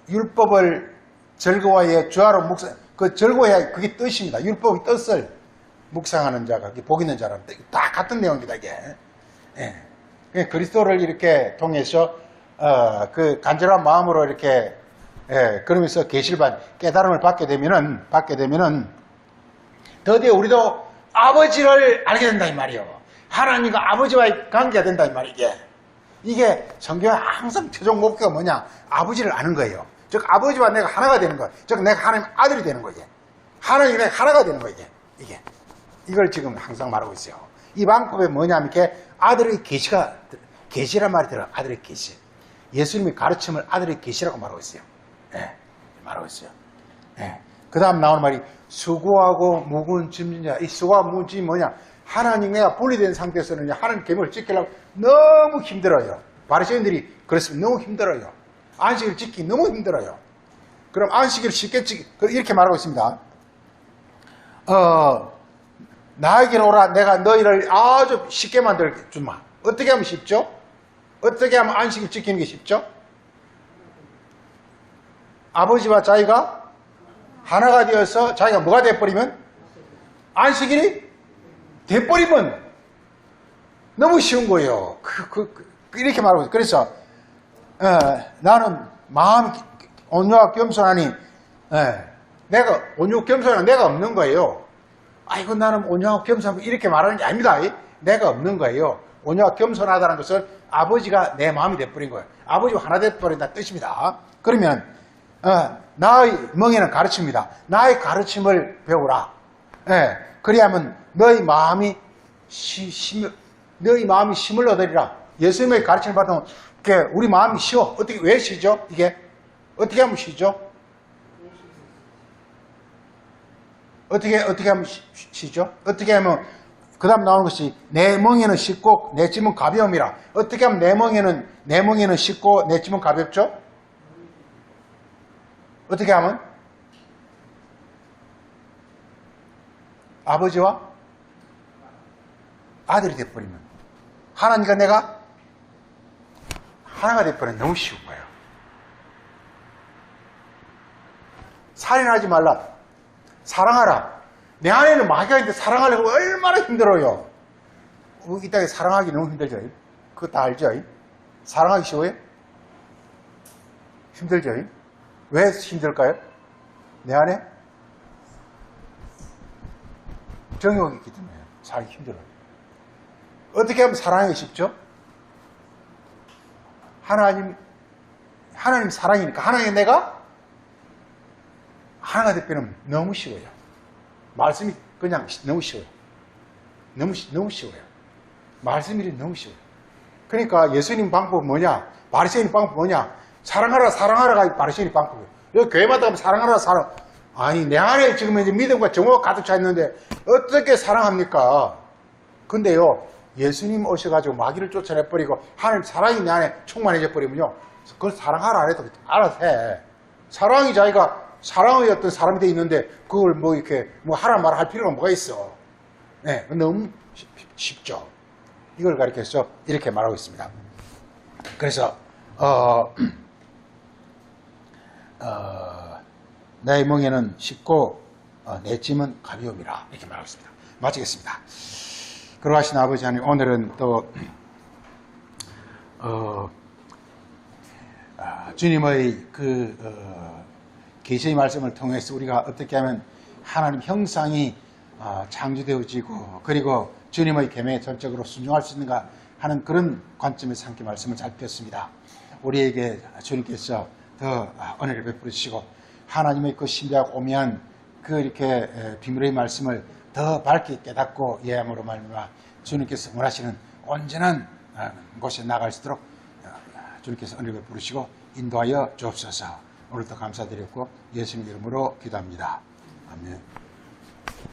율법을 즐거워해 주하로 묵상, 그 즐거워해야 그게 뜻입니다. 율법의 뜻을 묵상하는 자가 복 있는 자라는 다 같은 내용입니다. 이게 그리스도를 이렇게 통해서 그 간절한 마음으로 이렇게 그러면서 계시를 깨달음을 받게 되면은 드디어 우리도 아버지를 알게 된다 이 말이요. 하나님과 아버지와의 관계가 된다 이 말이게. 이게 성경의 항상 최종 목표가 뭐냐? 아버지를 아는 거예요. 즉 아버지와 내가 하나가 되는 거예요. 즉 내가 하나님 아들이 되는 거예요. 하나님이 내가 하나가 되는 거예요. 이게 이걸 지금 항상 말하고 있어요. 이 방법에 뭐냐면 이렇게 아들의 계시란 말이 들어요. 아들의 계시. 예수님의 가르침을 아들의 계시라고 말하고 있어요. 말하고 있어요. 그 다음 나오는 말이 수고하고 무거운 짐진 자. 이 수고하고 무거운 짐이 뭐냐? 하나님과 분리된 상태에서는 하나님 계명을 지키려고 너무 힘들어요. 바리새인들이 그랬으면 너무 힘들어요. 안식일 지키기 너무 힘들어요. 그럼 안식일을 쉽게 이렇게 말하고 있습니다. 나에게로 오라. 내가 너희를 아주 쉽게 만들 주마. 어떻게 하면 쉽죠? 어떻게 하면 안식일 지키는 게 쉽죠? 아버지와 자기가 하나가 되어서 자기가 뭐가 돼버리면? 안식일이 돼버리면 너무 쉬운 거예요. 이렇게 말하고 있어요. 그래서 나는 마음 온유와 겸손하니 내가 온유 겸손한 내가 없는 거예요. 아이고 나는 온유하고 겸손하고 이렇게 말하는 게 아닙니다. 내가 없는 거예요. 온유와 겸손하다는 것은 아버지가 내 마음이 돼버린 거예요. 아버지와 하나 돼버린다는 뜻입니다. 그러면 나의 멍에는 가르칩니다. 나의 가르침을 배우라. 그리하면 너희 마음이 힘을 얻으리라. 예수님의 가르침을 받으면 우리 마음이 쉬워. 어떻게 왜 쉬죠? 이게 어떻게 하면 쉬죠? 어떻게 하면 쉬죠? 어떻게 하면 그 다음 나오는 것이 내 멍에는 쉽고 내 짐은 가벼움이라. 어떻게 하면 내 멍에는 쉽고 내 짐은 가볍죠? 어떻게 하면? 아버지와 아들이 돼버리면 하나님과 내가 하나가 돼버리면 너무 쉬운 거예요. 살인하지 말라. 사랑하라. 내 안에는 마귀가 있는데 사랑하려고 얼마나 힘들어요. 이 땅에 사랑하기 너무 힘들죠. 그거 다 알죠? 사랑하기 쉬워요? 힘들죠? 왜 힘들까요? 내 안에 정욕이 있기 때문에 살기 힘들어요. 어떻게 하면 사랑하기 쉽죠? 하나님 사랑이니까 하나님 내가 하나가 되면 너무 쉬워요. 말씀이 그냥 너무 쉬워요. 너무 쉬워요. 말씀이 너무 쉬워요. 그러니까 예수님 방법은 뭐냐? 바리새인 방법은 뭐냐? 사랑하라가 바리새인 방법이에요. 여기 교회마다 가면 사랑하라. 아니 내 안에 지금 이제 믿음과 정오가 가득 차 있는데 어떻게 사랑합니까? 근데요 예수님 오셔가지고 마귀를 쫓아내버리고 하나님 사랑이 내 안에 충만해져 버리면요 그걸 사랑하라 안 해도 알아서 해. 사랑이 자기가 사랑의 어떤 사람이 돼 있는데 그걸 뭐 이렇게 뭐 하라 말아 할 필요가 뭐가 있어. 네, 너무 쉽죠. 이걸 가르쳐서 이렇게 말하고 있습니다. 그래서 내 멍에는 쉽고 내 짐은 가벼움이라 이렇게 말하고 있습니다. 마치겠습니다. 그러하신 아버지 하나님 오늘은 또 주님의 계시의 말씀을 통해서 우리가 어떻게 하면 하나님 형상이 창조되어지고 그리고 주님의 계명에 전적으로 순종할 수 있는가 하는 그런 관점에서 함께 말씀을 잘 듣습니다. 우리에게 주님께서 더 은혜를 베풀어 주시고 하나님의 그 신비하고 오묘한 그 이렇게 비밀의 말씀을 더 밝게 깨닫고 이해함으로 말미암아 주님께서 원하시는 온전한 곳에 나갈 수 있도록 주님께서 은혜를 베푸시고 인도하여 주옵소서. 오늘도 감사드렸고 예수님 이름으로 기도합니다. 아멘.